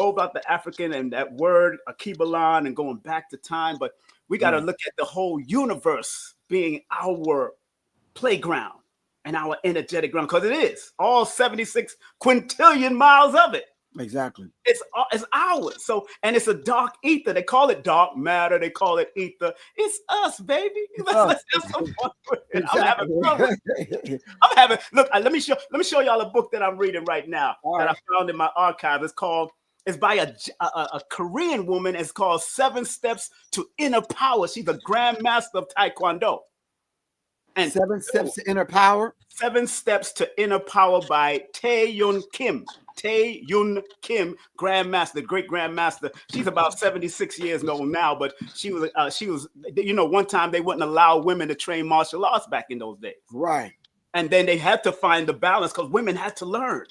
about the African and that word Akibalan and going back to time, but we got to look at the whole universe being our playground and our energetic ground, because it is all 76 quintillion miles of it. Exactly. It's ours. So, and it's a dark ether. They call it dark matter. They call it ether. It's us, baby. Let's have some fun with it. Exactly. I'm having fun with it. I'm having. Look, let me show y'all a book that I'm reading right now that I found in my archive. It's by a Korean woman. It's called 7 Steps to Inner Power. She's a grandmaster of Taekwondo. And 7 Steps to Inner Power. 7 Steps to Inner Power by Tae-Yun Kim. Tae-Yun Kim, grandmaster, great grandmaster. She's about 76 years old now, but she was, you know, one time they wouldn't allow women to train martial arts back in those days. Right. And then they had to find the balance because women had to learn,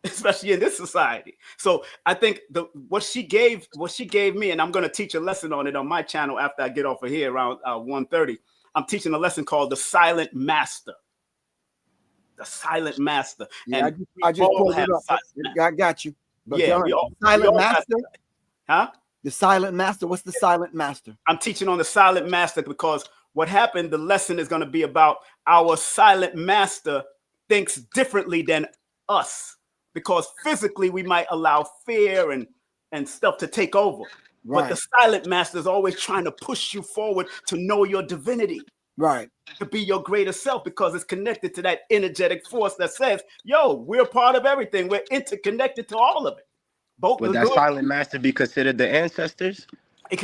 especially in this society. So I think what she gave me, and I'm going to teach a lesson on it on my channel after I get off of here around 1:30. I'm teaching a lesson called the Silent Master. The Silent Master. Yeah, and I just pulled it up. I got you. But yeah, Silent Master. Huh? The Silent Master. What's the Silent Master? I'm teaching on the Silent Master because what happened, the lesson is going to be about our Silent Master thinks differently than us, because physically we might allow fear and stuff to take over. Right. But the Silent Master is always trying to push you forward to know your divinity. Right. To be your greater self, because it's connected to that energetic force that says, yo, we're part of everything. We're interconnected to all of it. Would that Silent Master be considered the ancestors? It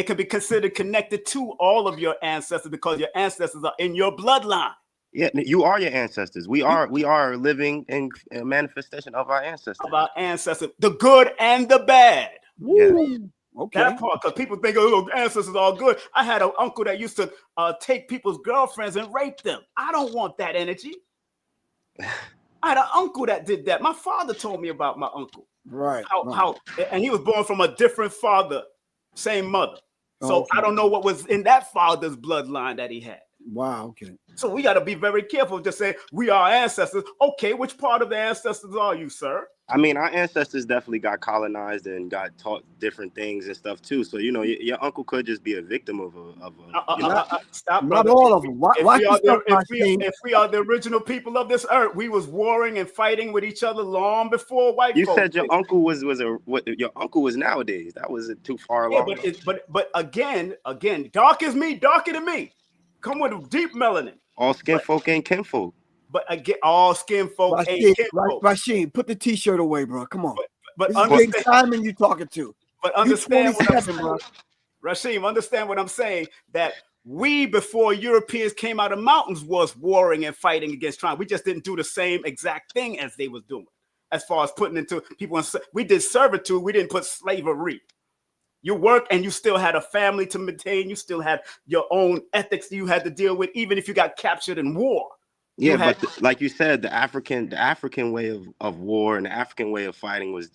can be considered connected to all of your ancestors, because your ancestors are in your bloodline. Yeah, you are your ancestors. We are living in a manifestation of our ancestors. Of our ancestors, the good and the bad. Yeah. Okay. That part, because people think, oh, ancestors are all good. I had an uncle that used to take people's girlfriends and rape them. I don't want that energy. I had an uncle that did that. My father told me about my uncle. Right. And he was born from a different father, same mother. So I don't know what was in that father's bloodline that he had. Wow. Okay. So we got to be very careful to say we are ancestors. Okay, which part of the ancestors are you, sir? I mean, our ancestors definitely got colonized and got taught different things and stuff too. So, you know, your uncle could just be a victim of a stop, not brother. all of them. If we are the original people of this earth, we was warring and fighting with each other long before white folks. You said your uncle was your uncle was nowadays. That wasn't too far along. But again, darker than me. Come with a deep melanin. All skin folk ain't kinfolk. But again, all skin folk ain't kinfolk. Rashid, put the T-shirt away, bro. Come on. But this is Big Simon you talking to. But understand what I'm saying, bro. Rashim, understand what I'm saying, that we, before Europeans came out of mountains, was warring and fighting against China. We just didn't do the same exact thing as they was doing. As far as putting into people, we did servitude. We didn't put slavery. You work and you still had a family to maintain. You still had your own ethics that you had to deal with, even if you got captured in war. Yeah, but like you said, the African way of war and the African way of fighting was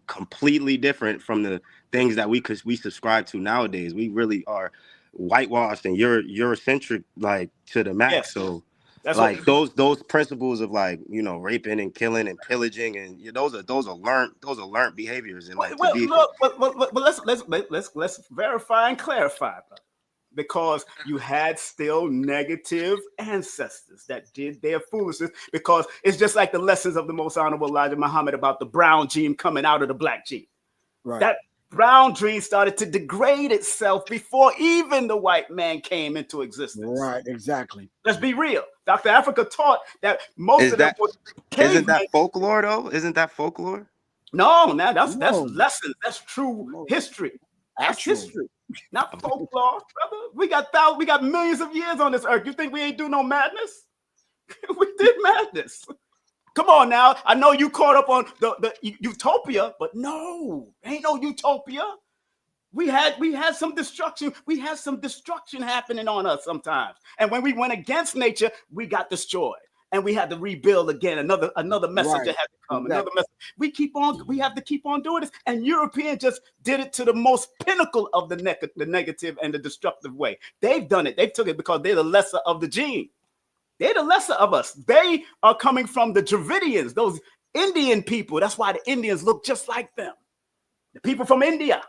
completely different from the things that we subscribe to nowadays. We really are whitewashed and Eurocentric, like, to the max. Yes. So that's like those principles of, like, you know, raping and killing and pillaging, and those are learned behaviors. And like, let's verify and clarify, brother. Because you had still negative ancestors that did their foolishness, because it's just like the lessons of the Most Honorable Elijah Muhammad about the brown gene coming out of the black gene. Right. That brown gene started to degrade itself before even the white man came into existence. Right, exactly. Let's be real. Dr. Africa taught that most of that was cavemen. Isn't that folklore though? Isn't that folklore? No, that's lessons. That's true history. That's history. Not folklore, brother. We got millions of years on this earth. You think we ain't do no madness? We did madness. Come on now. I know you caught up on the utopia, but no, ain't no utopia. We had some destruction. We had some destruction happening on us sometimes. And when we went against nature, we got destroyed. And we had to rebuild again. Another message had to come. Exactly. Another message. We have to keep on doing this. And Europeans just did it to the most pinnacle of the negative and the destructive way. They've done it. They took it because they're the lesser of the gene. They're the lesser of us. They are coming from the Dravidians, those Indian people. That's why the Indians look just like them. The people from India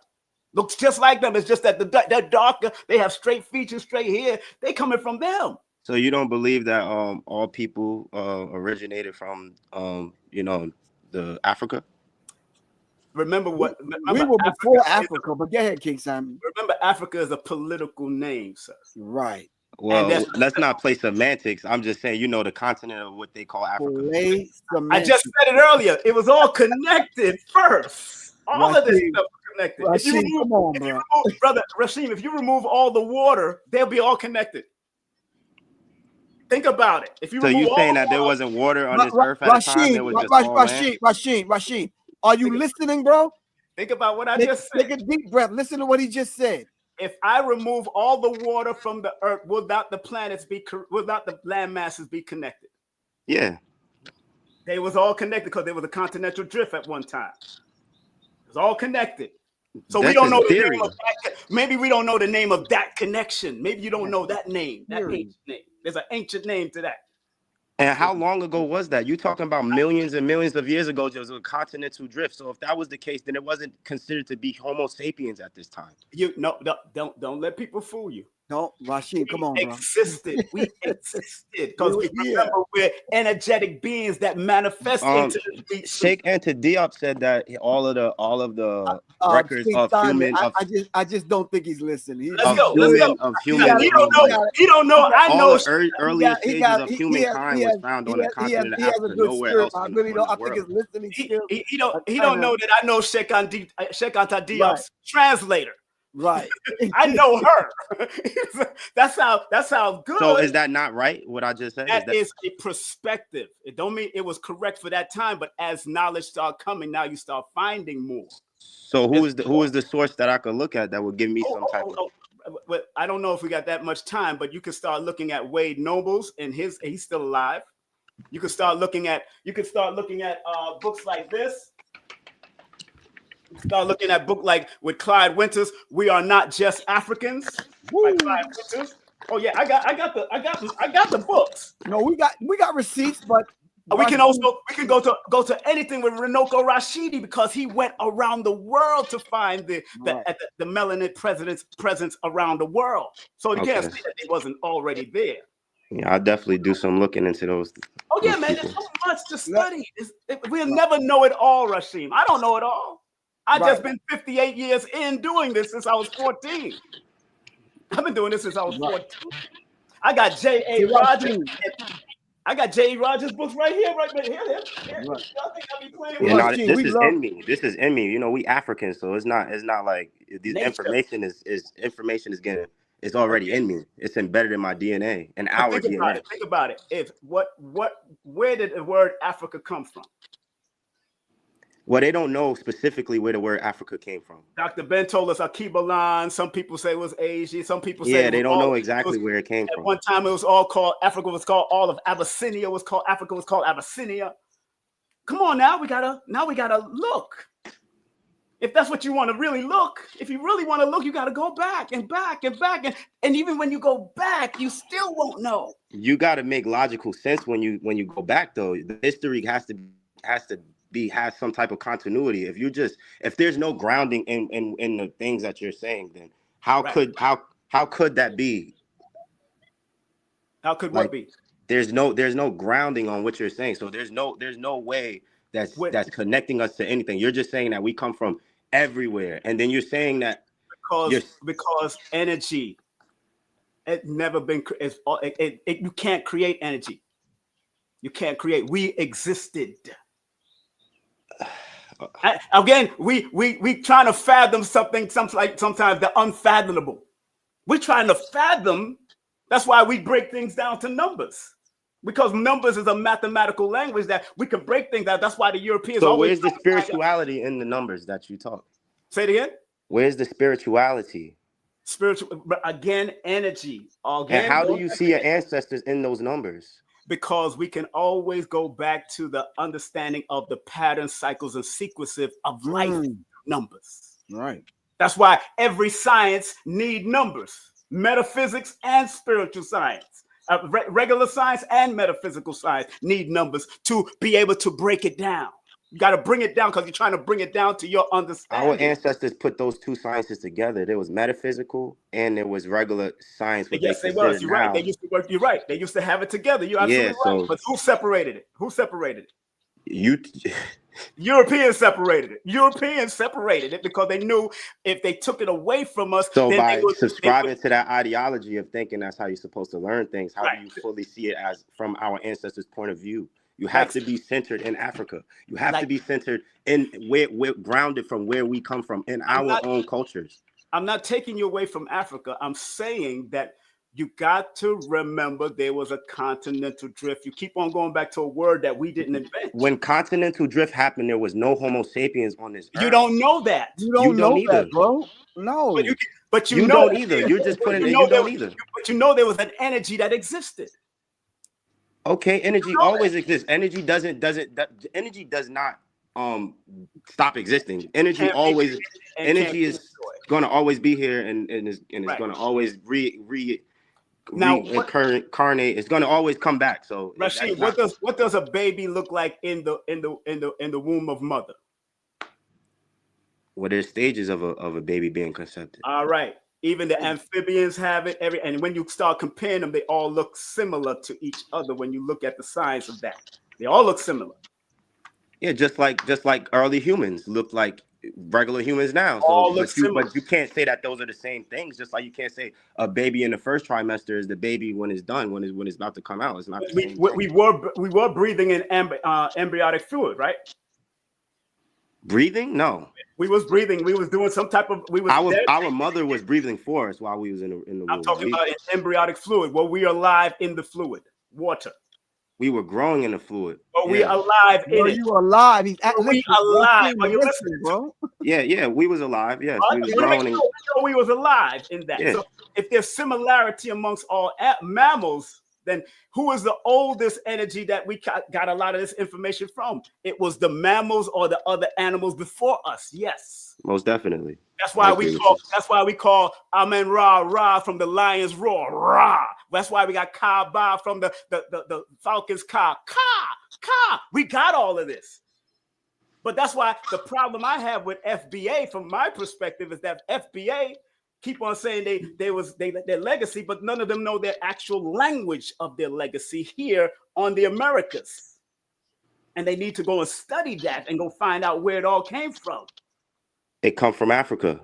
looks just like them. It's just that they're darker. They have straight features, straight hair. They coming from them. So you don't believe that all people originated from the Africa? Remember what? We were before Africa, but go ahead, King Simon. Remember, Africa is a political name, sir. Right. Well, let's not play semantics. I'm just saying, the continent of what they call Africa. I just said it earlier. It was all connected first. All of this stuff connected. Rashim, come on, bro. Brother Rashim, if you remove all the water, they'll be all connected. Think about it. If you so you're saying that there wasn't water on this earth at the time? There was just all land? Rashim, are you listening, bro? Think about what I just said. Take a deep breath. Listen to what he just said. If I remove all the water from the earth, will not the land masses be connected? Yeah. They was all connected because there was a continental drift at one time. It was all connected. So we don't know the name of that. Maybe we don't know the name of that connection. Maybe you don't know that name, that ancient name. There's an ancient name to that. And how long ago was that? You talking about millions and millions of years ago, there was a continental drift. So if that was the case, then it wasn't considered to be Homo sapiens at this time. Don't let people fool you. No, Rashid, come on, bro. We existed because remember we're energetic beings that manifest into the Sheikh Anta Diop said that all of the records of human. I just don't think he's listening. Let's go. He don't know. I know. Earlier stages of humankind was found on the continent of Africa. Nowhere else. I really don't. I think he's listening. He don't know that I know Sheikh Anta Diop's translator. Right. I know her. that's how good. So is that not right? What I just said? That is a perspective. It don't mean it was correct for that time, but as knowledge start coming, now you start finding more. So who is the source that I could look at that would give me some type of? I don't know if we got that much time, but you can start looking at Wade Nobles and he's still alive. You can start looking at books like this. Start looking at book like with Clyde Winters, We Are Not Just Africans. By Clyde Winters. Oh yeah, I got the books. No, we got receipts, but we can go to anything with Runoko Rashidi because he went around the world to find the melanin presence around the world. So you can't say that it wasn't already there. Yeah, I'll definitely do some looking into those. Oh yeah, man, there's so much to study. We'll never know it all, Rashim. I don't know it all. I just been 58 years in doing this since I was 14. I've been doing this since I was 14. I got J.A. Rogers. I got J.A. Rogers books right here. Y'all think I be playing with This is in me. We Africans, so it's not like this information is already in me. It's embedded in my DNA and our DNA. Think about it. Where did the word Africa come from? Well, they don't know specifically where the word Africa came from. Dr. Ben told us Akibalan. Some people say it was Asia. Some people say they don't know exactly where it came from. At one time, it was all called Africa. Was called all of Abyssinia. Africa was called Abyssinia. Come on now, we gotta look. If that's what you want to really look, if you really want to look, you got to go back and back and back, and even when you go back, you still won't know. You got to make logical sense when you go back, though. The history has to has some type of continuity. If there's no grounding in the things that you're saying, then how could that be? How could what be? There's no grounding on what you're saying. So there's no way that's connecting us to anything. You're just saying that we come from everywhere, and then you're saying that because energy, it never been. You can't create energy. You can't create. We existed. Again, we trying to fathom something. Sometimes the unfathomable. We're trying to fathom. That's why we break things down to numbers, because numbers is a mathematical language that we can break things down. That's why the Europeans. So where's the spirituality in the numbers that you talk? Say it again. Where's the spirituality? Again, energy. And how do you see your ancestors in those numbers? Because we can always go back to the understanding of the patterns, cycles, and sequences of life numbers. Right. That's why every science need numbers, metaphysics and spiritual science, regular science and metaphysical science need numbers to be able to break it down. You got to bring it down because you're trying to bring it down to your understanding. Our ancestors put those two sciences together. There was metaphysical and there was regular science. Yes, they was. You're right. They used to work. You're right. They used to have it together. You're absolutely right. But who separated it? Europeans separated it. Europeans separated it because they knew if they took it away from us, So then by subscribing to that ideology of thinking that's how you're supposed to learn things, how do you fully see it as from our ancestors' point of view? You have to be centered in Africa. You have to be centered in where we're grounded from, where we come from, in our own cultures. I'm not taking you away from Africa. I'm saying that you got to remember there was a continental drift. You keep on going back to a word that we didn't invent. When continental drift happened, there was no Homo sapiens on this earth. You don't know that. You don't know either, that, bro. No. But you know don't either. You're just putting it. You don't either. But you know there was an energy that existed. Okay, energy always exists. Energy energy does not stop existing. Energy always energy is going to always be here and it's going to always reincarnate. It's going to always come back. So Rashid, what does a baby look like in the womb of mother? Well, there's stages of a baby being conceived. All right. Even the amphibians have it. And when you start comparing them, they all look similar to each other. When you look at the science of that, they all look similar. Yeah, just like early humans look like regular humans now. All but you can't say that those are the same things. Just like you can't say a baby in the first trimester is the baby when it's done, when it's about to come out. It's not the same thing. We were breathing in embryonic fluid, right? Breathing? No. We was breathing. We was doing some type of. Our mother was breathing for us while we was in the womb. I'm talking about embryonic fluid. Well, we are alive in the fluid, water. We were growing in the fluid. But we alive in it. You alive. He's we alive. Are you listening, bro? Yeah. We was alive. Yes, we was growing. We was alive in that. Yeah. So if there's similarity amongst all mammals, then who is the oldest energy that we got a lot of this information from? It was the mammals or the other animals before us. Yes, most definitely. That's why we call Amen Ra Ra from the lion's roar Ra. That's why we got Ka Ba from the falcon's Ka Ka. We got all of this. But that's why the problem I have with FBA, from my perspective, is that FBA keep on saying their legacy, but none of them know their actual language of their legacy here on the Americas. And they need to go and study that and go find out where it all came from. It come from Africa,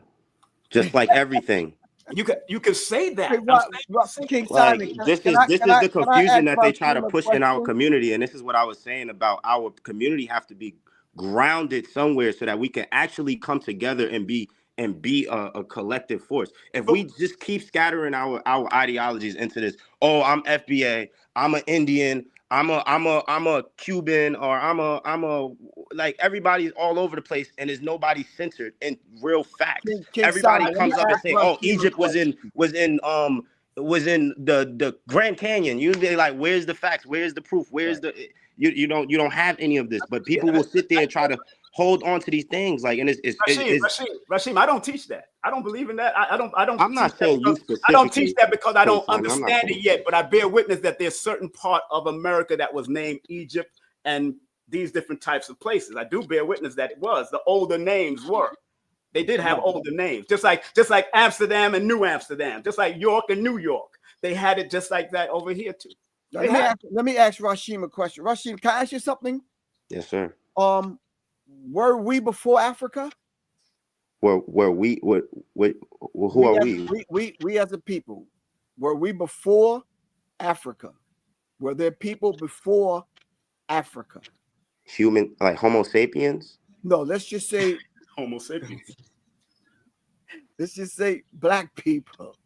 just like everything. You can say that. This is the confusion that they try to push in our community, and this is what I was saying about our community have to be grounded somewhere so that we can actually come together and be a collective force. If we just keep scattering our ideologies into this, oh, I'm FBA, I'm an Indian, I'm a Cuban, or I'm a like, everybody's all over the place and there's nobody centered in real facts. Everybody comes up and say, oh, Egypt was in the Grand Canyon. You be like, where's the facts? Where's the proof? Where's the you don't have any of this, but people will sit there and try to hold on to these things, like, and it's Rashim, I don't teach that. I don't believe in that. I don't. I'm not saying you specifically. I don't teach that because I don't understand it yet. But I bear witness that there's certain part of America that was named Egypt and these different types of places. I do bear witness that it was. The older names were. They did have older names, just like Amsterdam and New Amsterdam, just like York and New York. They had it just like that over here too. Let me ask Rashim a question. Rashim, can I ask you something? Yes, sir. Were we before Africa? Who are we? We as a people, were we before Africa? Were there people before Africa? Human, like Homo sapiens? No, let's just say Homo sapiens. Let's just say black people.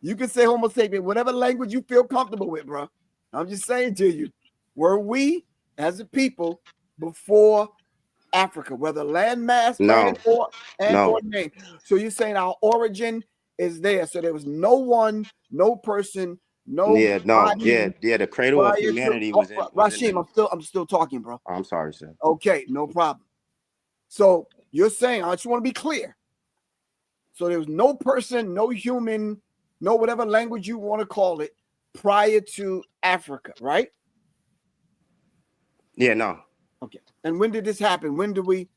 You can say Homo sapien, whatever language you feel comfortable with, bro. I'm just saying to you, were we as a people before Africa, whether landmass or name? So you're saying our origin is there. So there was no person, the cradle of humanity was in. Rashim, I'm still talking, bro. I'm sorry, sir. Okay, no problem. So you're saying, I just want to be clear. So there was no person, no human, no whatever language you want to call it, prior to Africa, right? Yeah, no. Okay. And when did this happen? When did we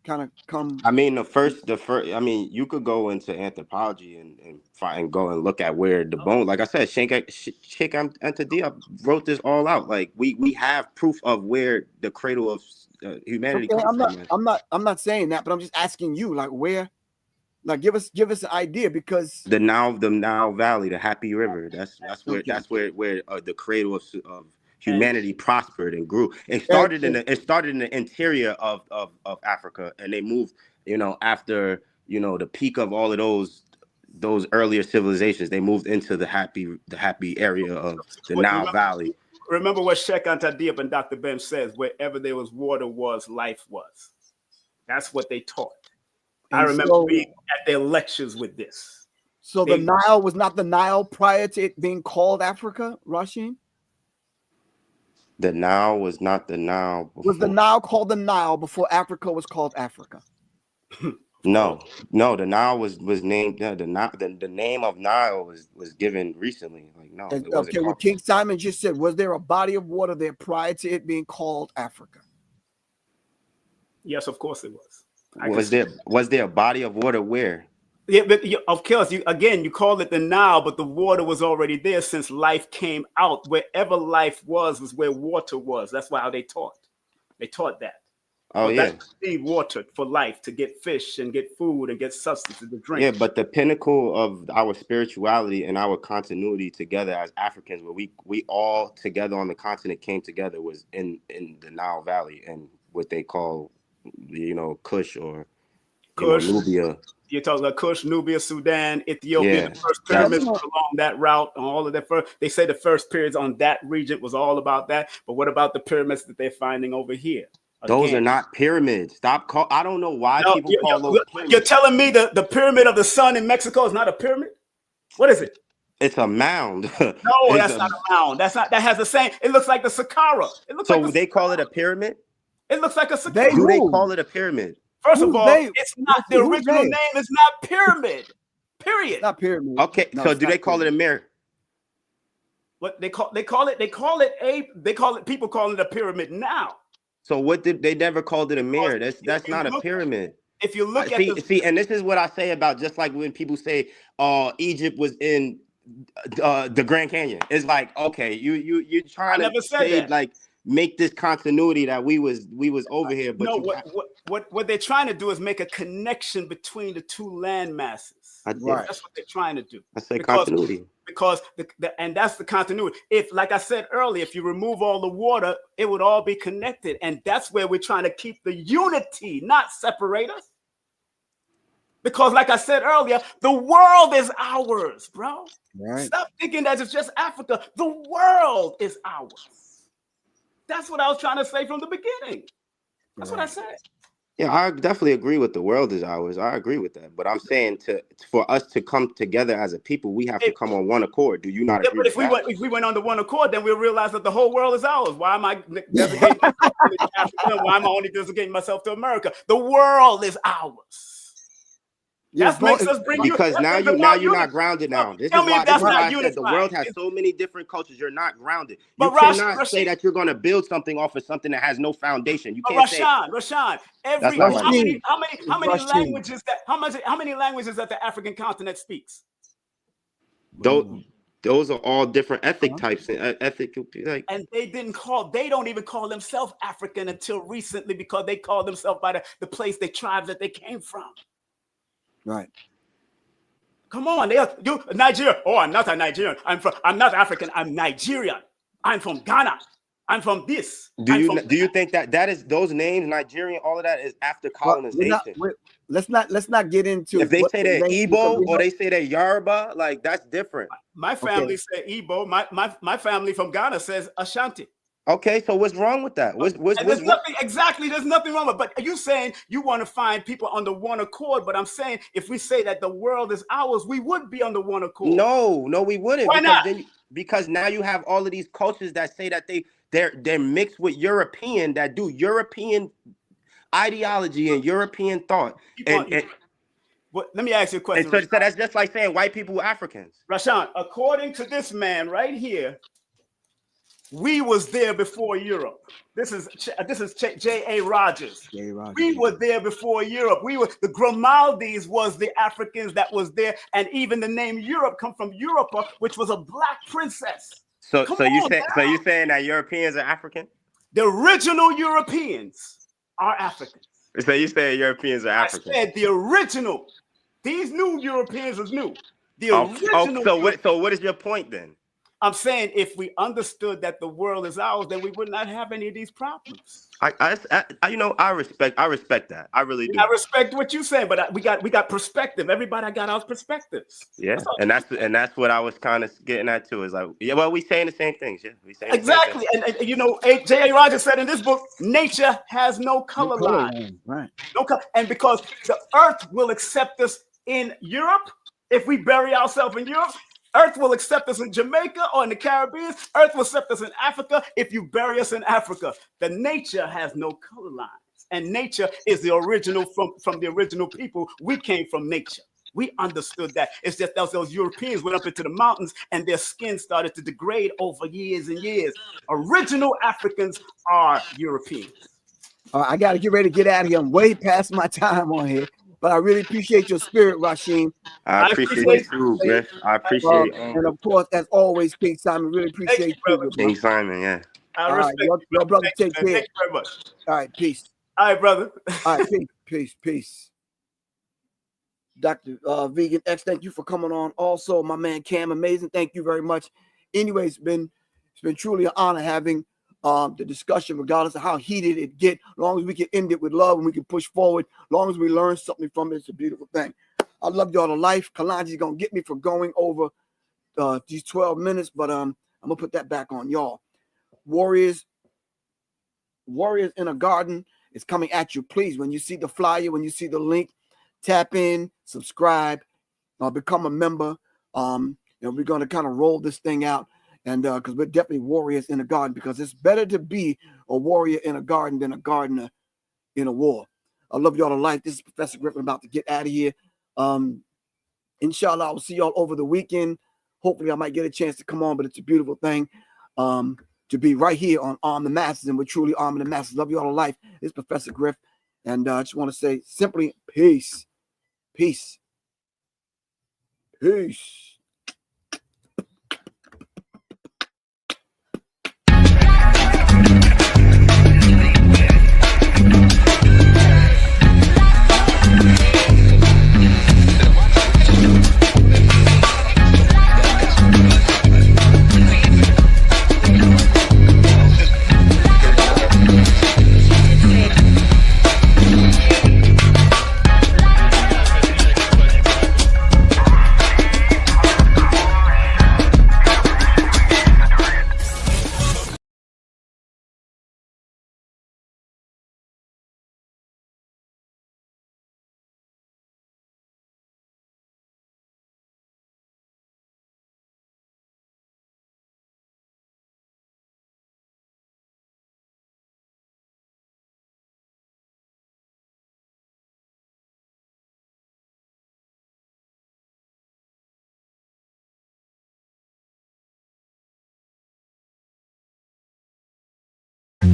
kind of come? I mean, the first, I mean, you could go into anthropology and find go and look at where the bone, like I said, Sheikh Anta wrote this all out. Like we have proof of where the cradle of humanity Okay, comes from. I'm not saying that, but I'm just asking you, like, where? Like, give us an idea, because The Nile Valley, the Happy River. That's where okay. The cradle of humanity prospered and grew. It started in the interior of Africa, and they moved, after the peak of all of those earlier civilizations. They moved into the happy area of the Nile Valley. Remember what Sheikh Anta Diop and Dr. Ben says: wherever there was water, life was. That's what they taught. I remember being at their lectures with this. So the Nile was not the Nile prior to it being called Africa, Rasheen? The Nile was not the Nile before. Was the Nile called the Nile before Africa was called Africa? No, the Nile was named. The name of Nile was given recently. Like, no, it wasn't. Okay, well, King Simon just said, was there a body of water there prior to it being called Africa? Yes, of course it was. Was there a body of water where? Yeah, but of course, you called it the Nile, but the water was already there since life came out. Wherever life was where water was. That's how they taught. They taught that. Oh, yeah. Need water for life, to get fish and get food and get substance to drink. Yeah, but the pinnacle of our spirituality and our continuity together as Africans, where we all together on the continent came together, was in the Nile Valley and what they call, Kush or Nubia. You're talking about Kush, Nubia, Sudan, Ethiopia. Yeah, the first pyramids along that route, all of that. They say the first periods on that region was all about that. But what about the pyramids that they're finding over here? Those are not pyramids. I don't know why people call those pyramids. You're telling me the pyramid of the sun in Mexico is not a pyramid? What is it? It's a mound. No, that's not a mound. That has the same. It looks like the Saqqara. They call it a pyramid? It looks like a Saqqara. Do they call it a pyramid? First of all, it's not. The original name is not pyramid. Period. Not pyramid. Okay, so do they call it a mirror? What people call it a pyramid now. So what did they never called it a mirror? That's not a pyramid. If you look at and this is what I say about, just like when people say Egypt was in the Grand Canyon. It's like, okay, you're trying to say that. Like, make this continuity that we was over here. But no, what they're trying to do is make a connection between the two land masses. That's what they're trying to do. I say continuity. Because and that's the continuity. If, like I said earlier, if you remove all the water, it would all be connected. And that's where we're trying to keep the unity, not separate us. Because, like I said earlier, the world is ours, bro. Right. Stop thinking that it's just Africa. The world is ours. That's what I was trying to say from the beginning. That's what I said. Yeah, I definitely agree with the world is ours. I agree with that. But I'm saying for us to come together as a people, we have to come on one accord. Do you not agree with that? But if we went on the one accord, then we'll realize that the whole world is ours. Why am I designating myself to Africa? Why am I only designating myself to America? The world is ours. That makes us bring you. Because now you're not grounded now. This is why I said the world has so many different cultures. You're not grounded. You cannot say that you're going to build something off of something that has no foundation. You can't say. Rashawn, how many languages that the African continent speaks? Those are all different ethnic types and and they don't even call themselves African until recently, because they call themselves by the place, the tribes that they came from. Right. Come on, you Nigeria. Oh, I'm not a Nigerian. I'm not African. I'm Nigerian. I'm from Ghana. I'm from this. Do you think that is those names, Nigerian, all of that is after colonization? Let's not get into. If they say they're Igbo or they say they're Yoruba, like, that's different. My family say Igbo. My family from Ghana says Ashanti. Okay, so what's wrong with that? There's nothing wrong with it. But are you saying you want to find people under one accord? But I'm saying if we say that the world is ours, we would be under one accord. No, we wouldn't. Why not? Because now you have all of these cultures that say that they're mixed with European, that do European ideology and European thought. Let me ask you a question. So that's just like saying white people are Africans. Rashawn, according to this man right here, We was there before Europe. This is J.A. Rogers. We were there before Europe. The Grimaldis was the Africans that was there, and even the name Europe come from Europa, which was a black princess. So you saying that Europeans are African? The original Europeans are African. So you saying Europeans are African? I said the original. These new Europeans is new. The original. So what is your point then? I'm saying if we understood that the world is ours, then we would not have any of these problems. I respect that. I really do. I respect what you're saying, but we got perspective. Everybody got our perspectives. Yeah, and that's what I was kind of getting at too. Is like, yeah, well, we saying the same things. Yeah, we saying exactly. And you know, J.A. Rogers said in this book, nature has no color line. Right. No color, and because the earth will accept us in Europe, if we bury ourselves in Europe. Earth will accept us in Jamaica or in the Caribbean. Earth will accept us in Africa if you bury us in Africa. The nature has no color lines. And nature is the original from the original people. We came from nature. We understood that. It's just those Europeans went up into the mountains and their skin started to degrade over years and years. Original Africans are Europeans. I got to get ready to get out of here. I'm way past my time on here. But I really appreciate your spirit, Rashim. I appreciate you too, Griff. I appreciate and of course, as always, King Simon, really appreciate you. King Simon, yeah. I respect your brother, take care. Thank you very much. All right, peace. All right, brother. All right, peace. Dr. Vegan X, thank you for coming on. Also, my man Cam, amazing. Thank you very much. Anyway, it's been truly an honor having the discussion, regardless of how heated it get. As long as we can end it with love and we can push forward, as long as we learn something from it, it's a beautiful thing. I love y'all to life. Kalanji's gonna get me for going over these 12 minutes, but I'm gonna put that back on y'all. Warriors in a Garden is coming at you. Please, when you see the flyer, when you see the link, tap in, subscribe, become a member. We're gonna kind of roll this thing out. And because we're definitely warriors in a garden, because it's better to be a warrior in a garden than a gardener in a war. I love y'all to life. This is Professor Griffin about to get out of here. Inshallah, I will see y'all over the weekend. Hopefully, I might get a chance to come on, but it's a beautiful thing to be right here on Arm the Masses, and we're truly arming the masses. Love y'all to life. This is Professor Griff, and I just want to say simply peace. Peace. Peace.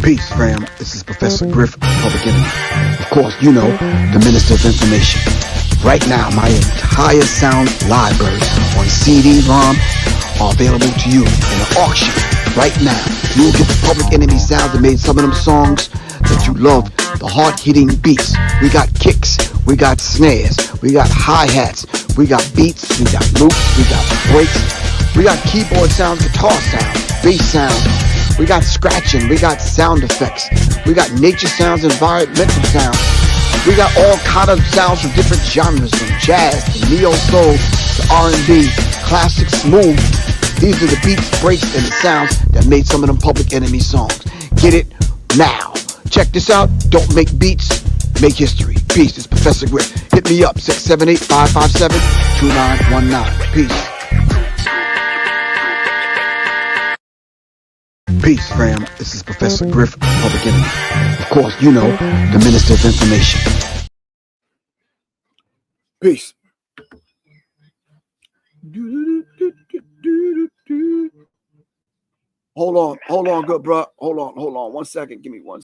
Peace, fam. This is Professor Griff, Public Enemy. Of course, you know, the Minister of Information. Right now, my entire sound library on CD-ROM are available to you in an auction. Right now, you will get the Public Enemy sounds that made some of them songs that you love, the hard-hitting beats. We got kicks, we got snares, we got hi-hats, we got beats, we got loops, we got breaks, we got keyboard sounds, guitar sounds, bass sounds. We got scratching, we got sound effects, we got nature sounds, environmental sounds. We got all kind of sounds from different genres, from jazz to neo-soul to R&B, classic, smooth. These are the beats, breaks, and the sounds that made some of them Public Enemy songs. Get it now. Check this out. Don't make beats, make history. Peace. It's Professor Griff. Hit me up, 678-557-2919. Peace. Peace, fam. This is Professor Griff, Public Enemy. Of course, you know, the Minister of Information. Peace. Hold on, good bro. Hold on 1 second. Give me one.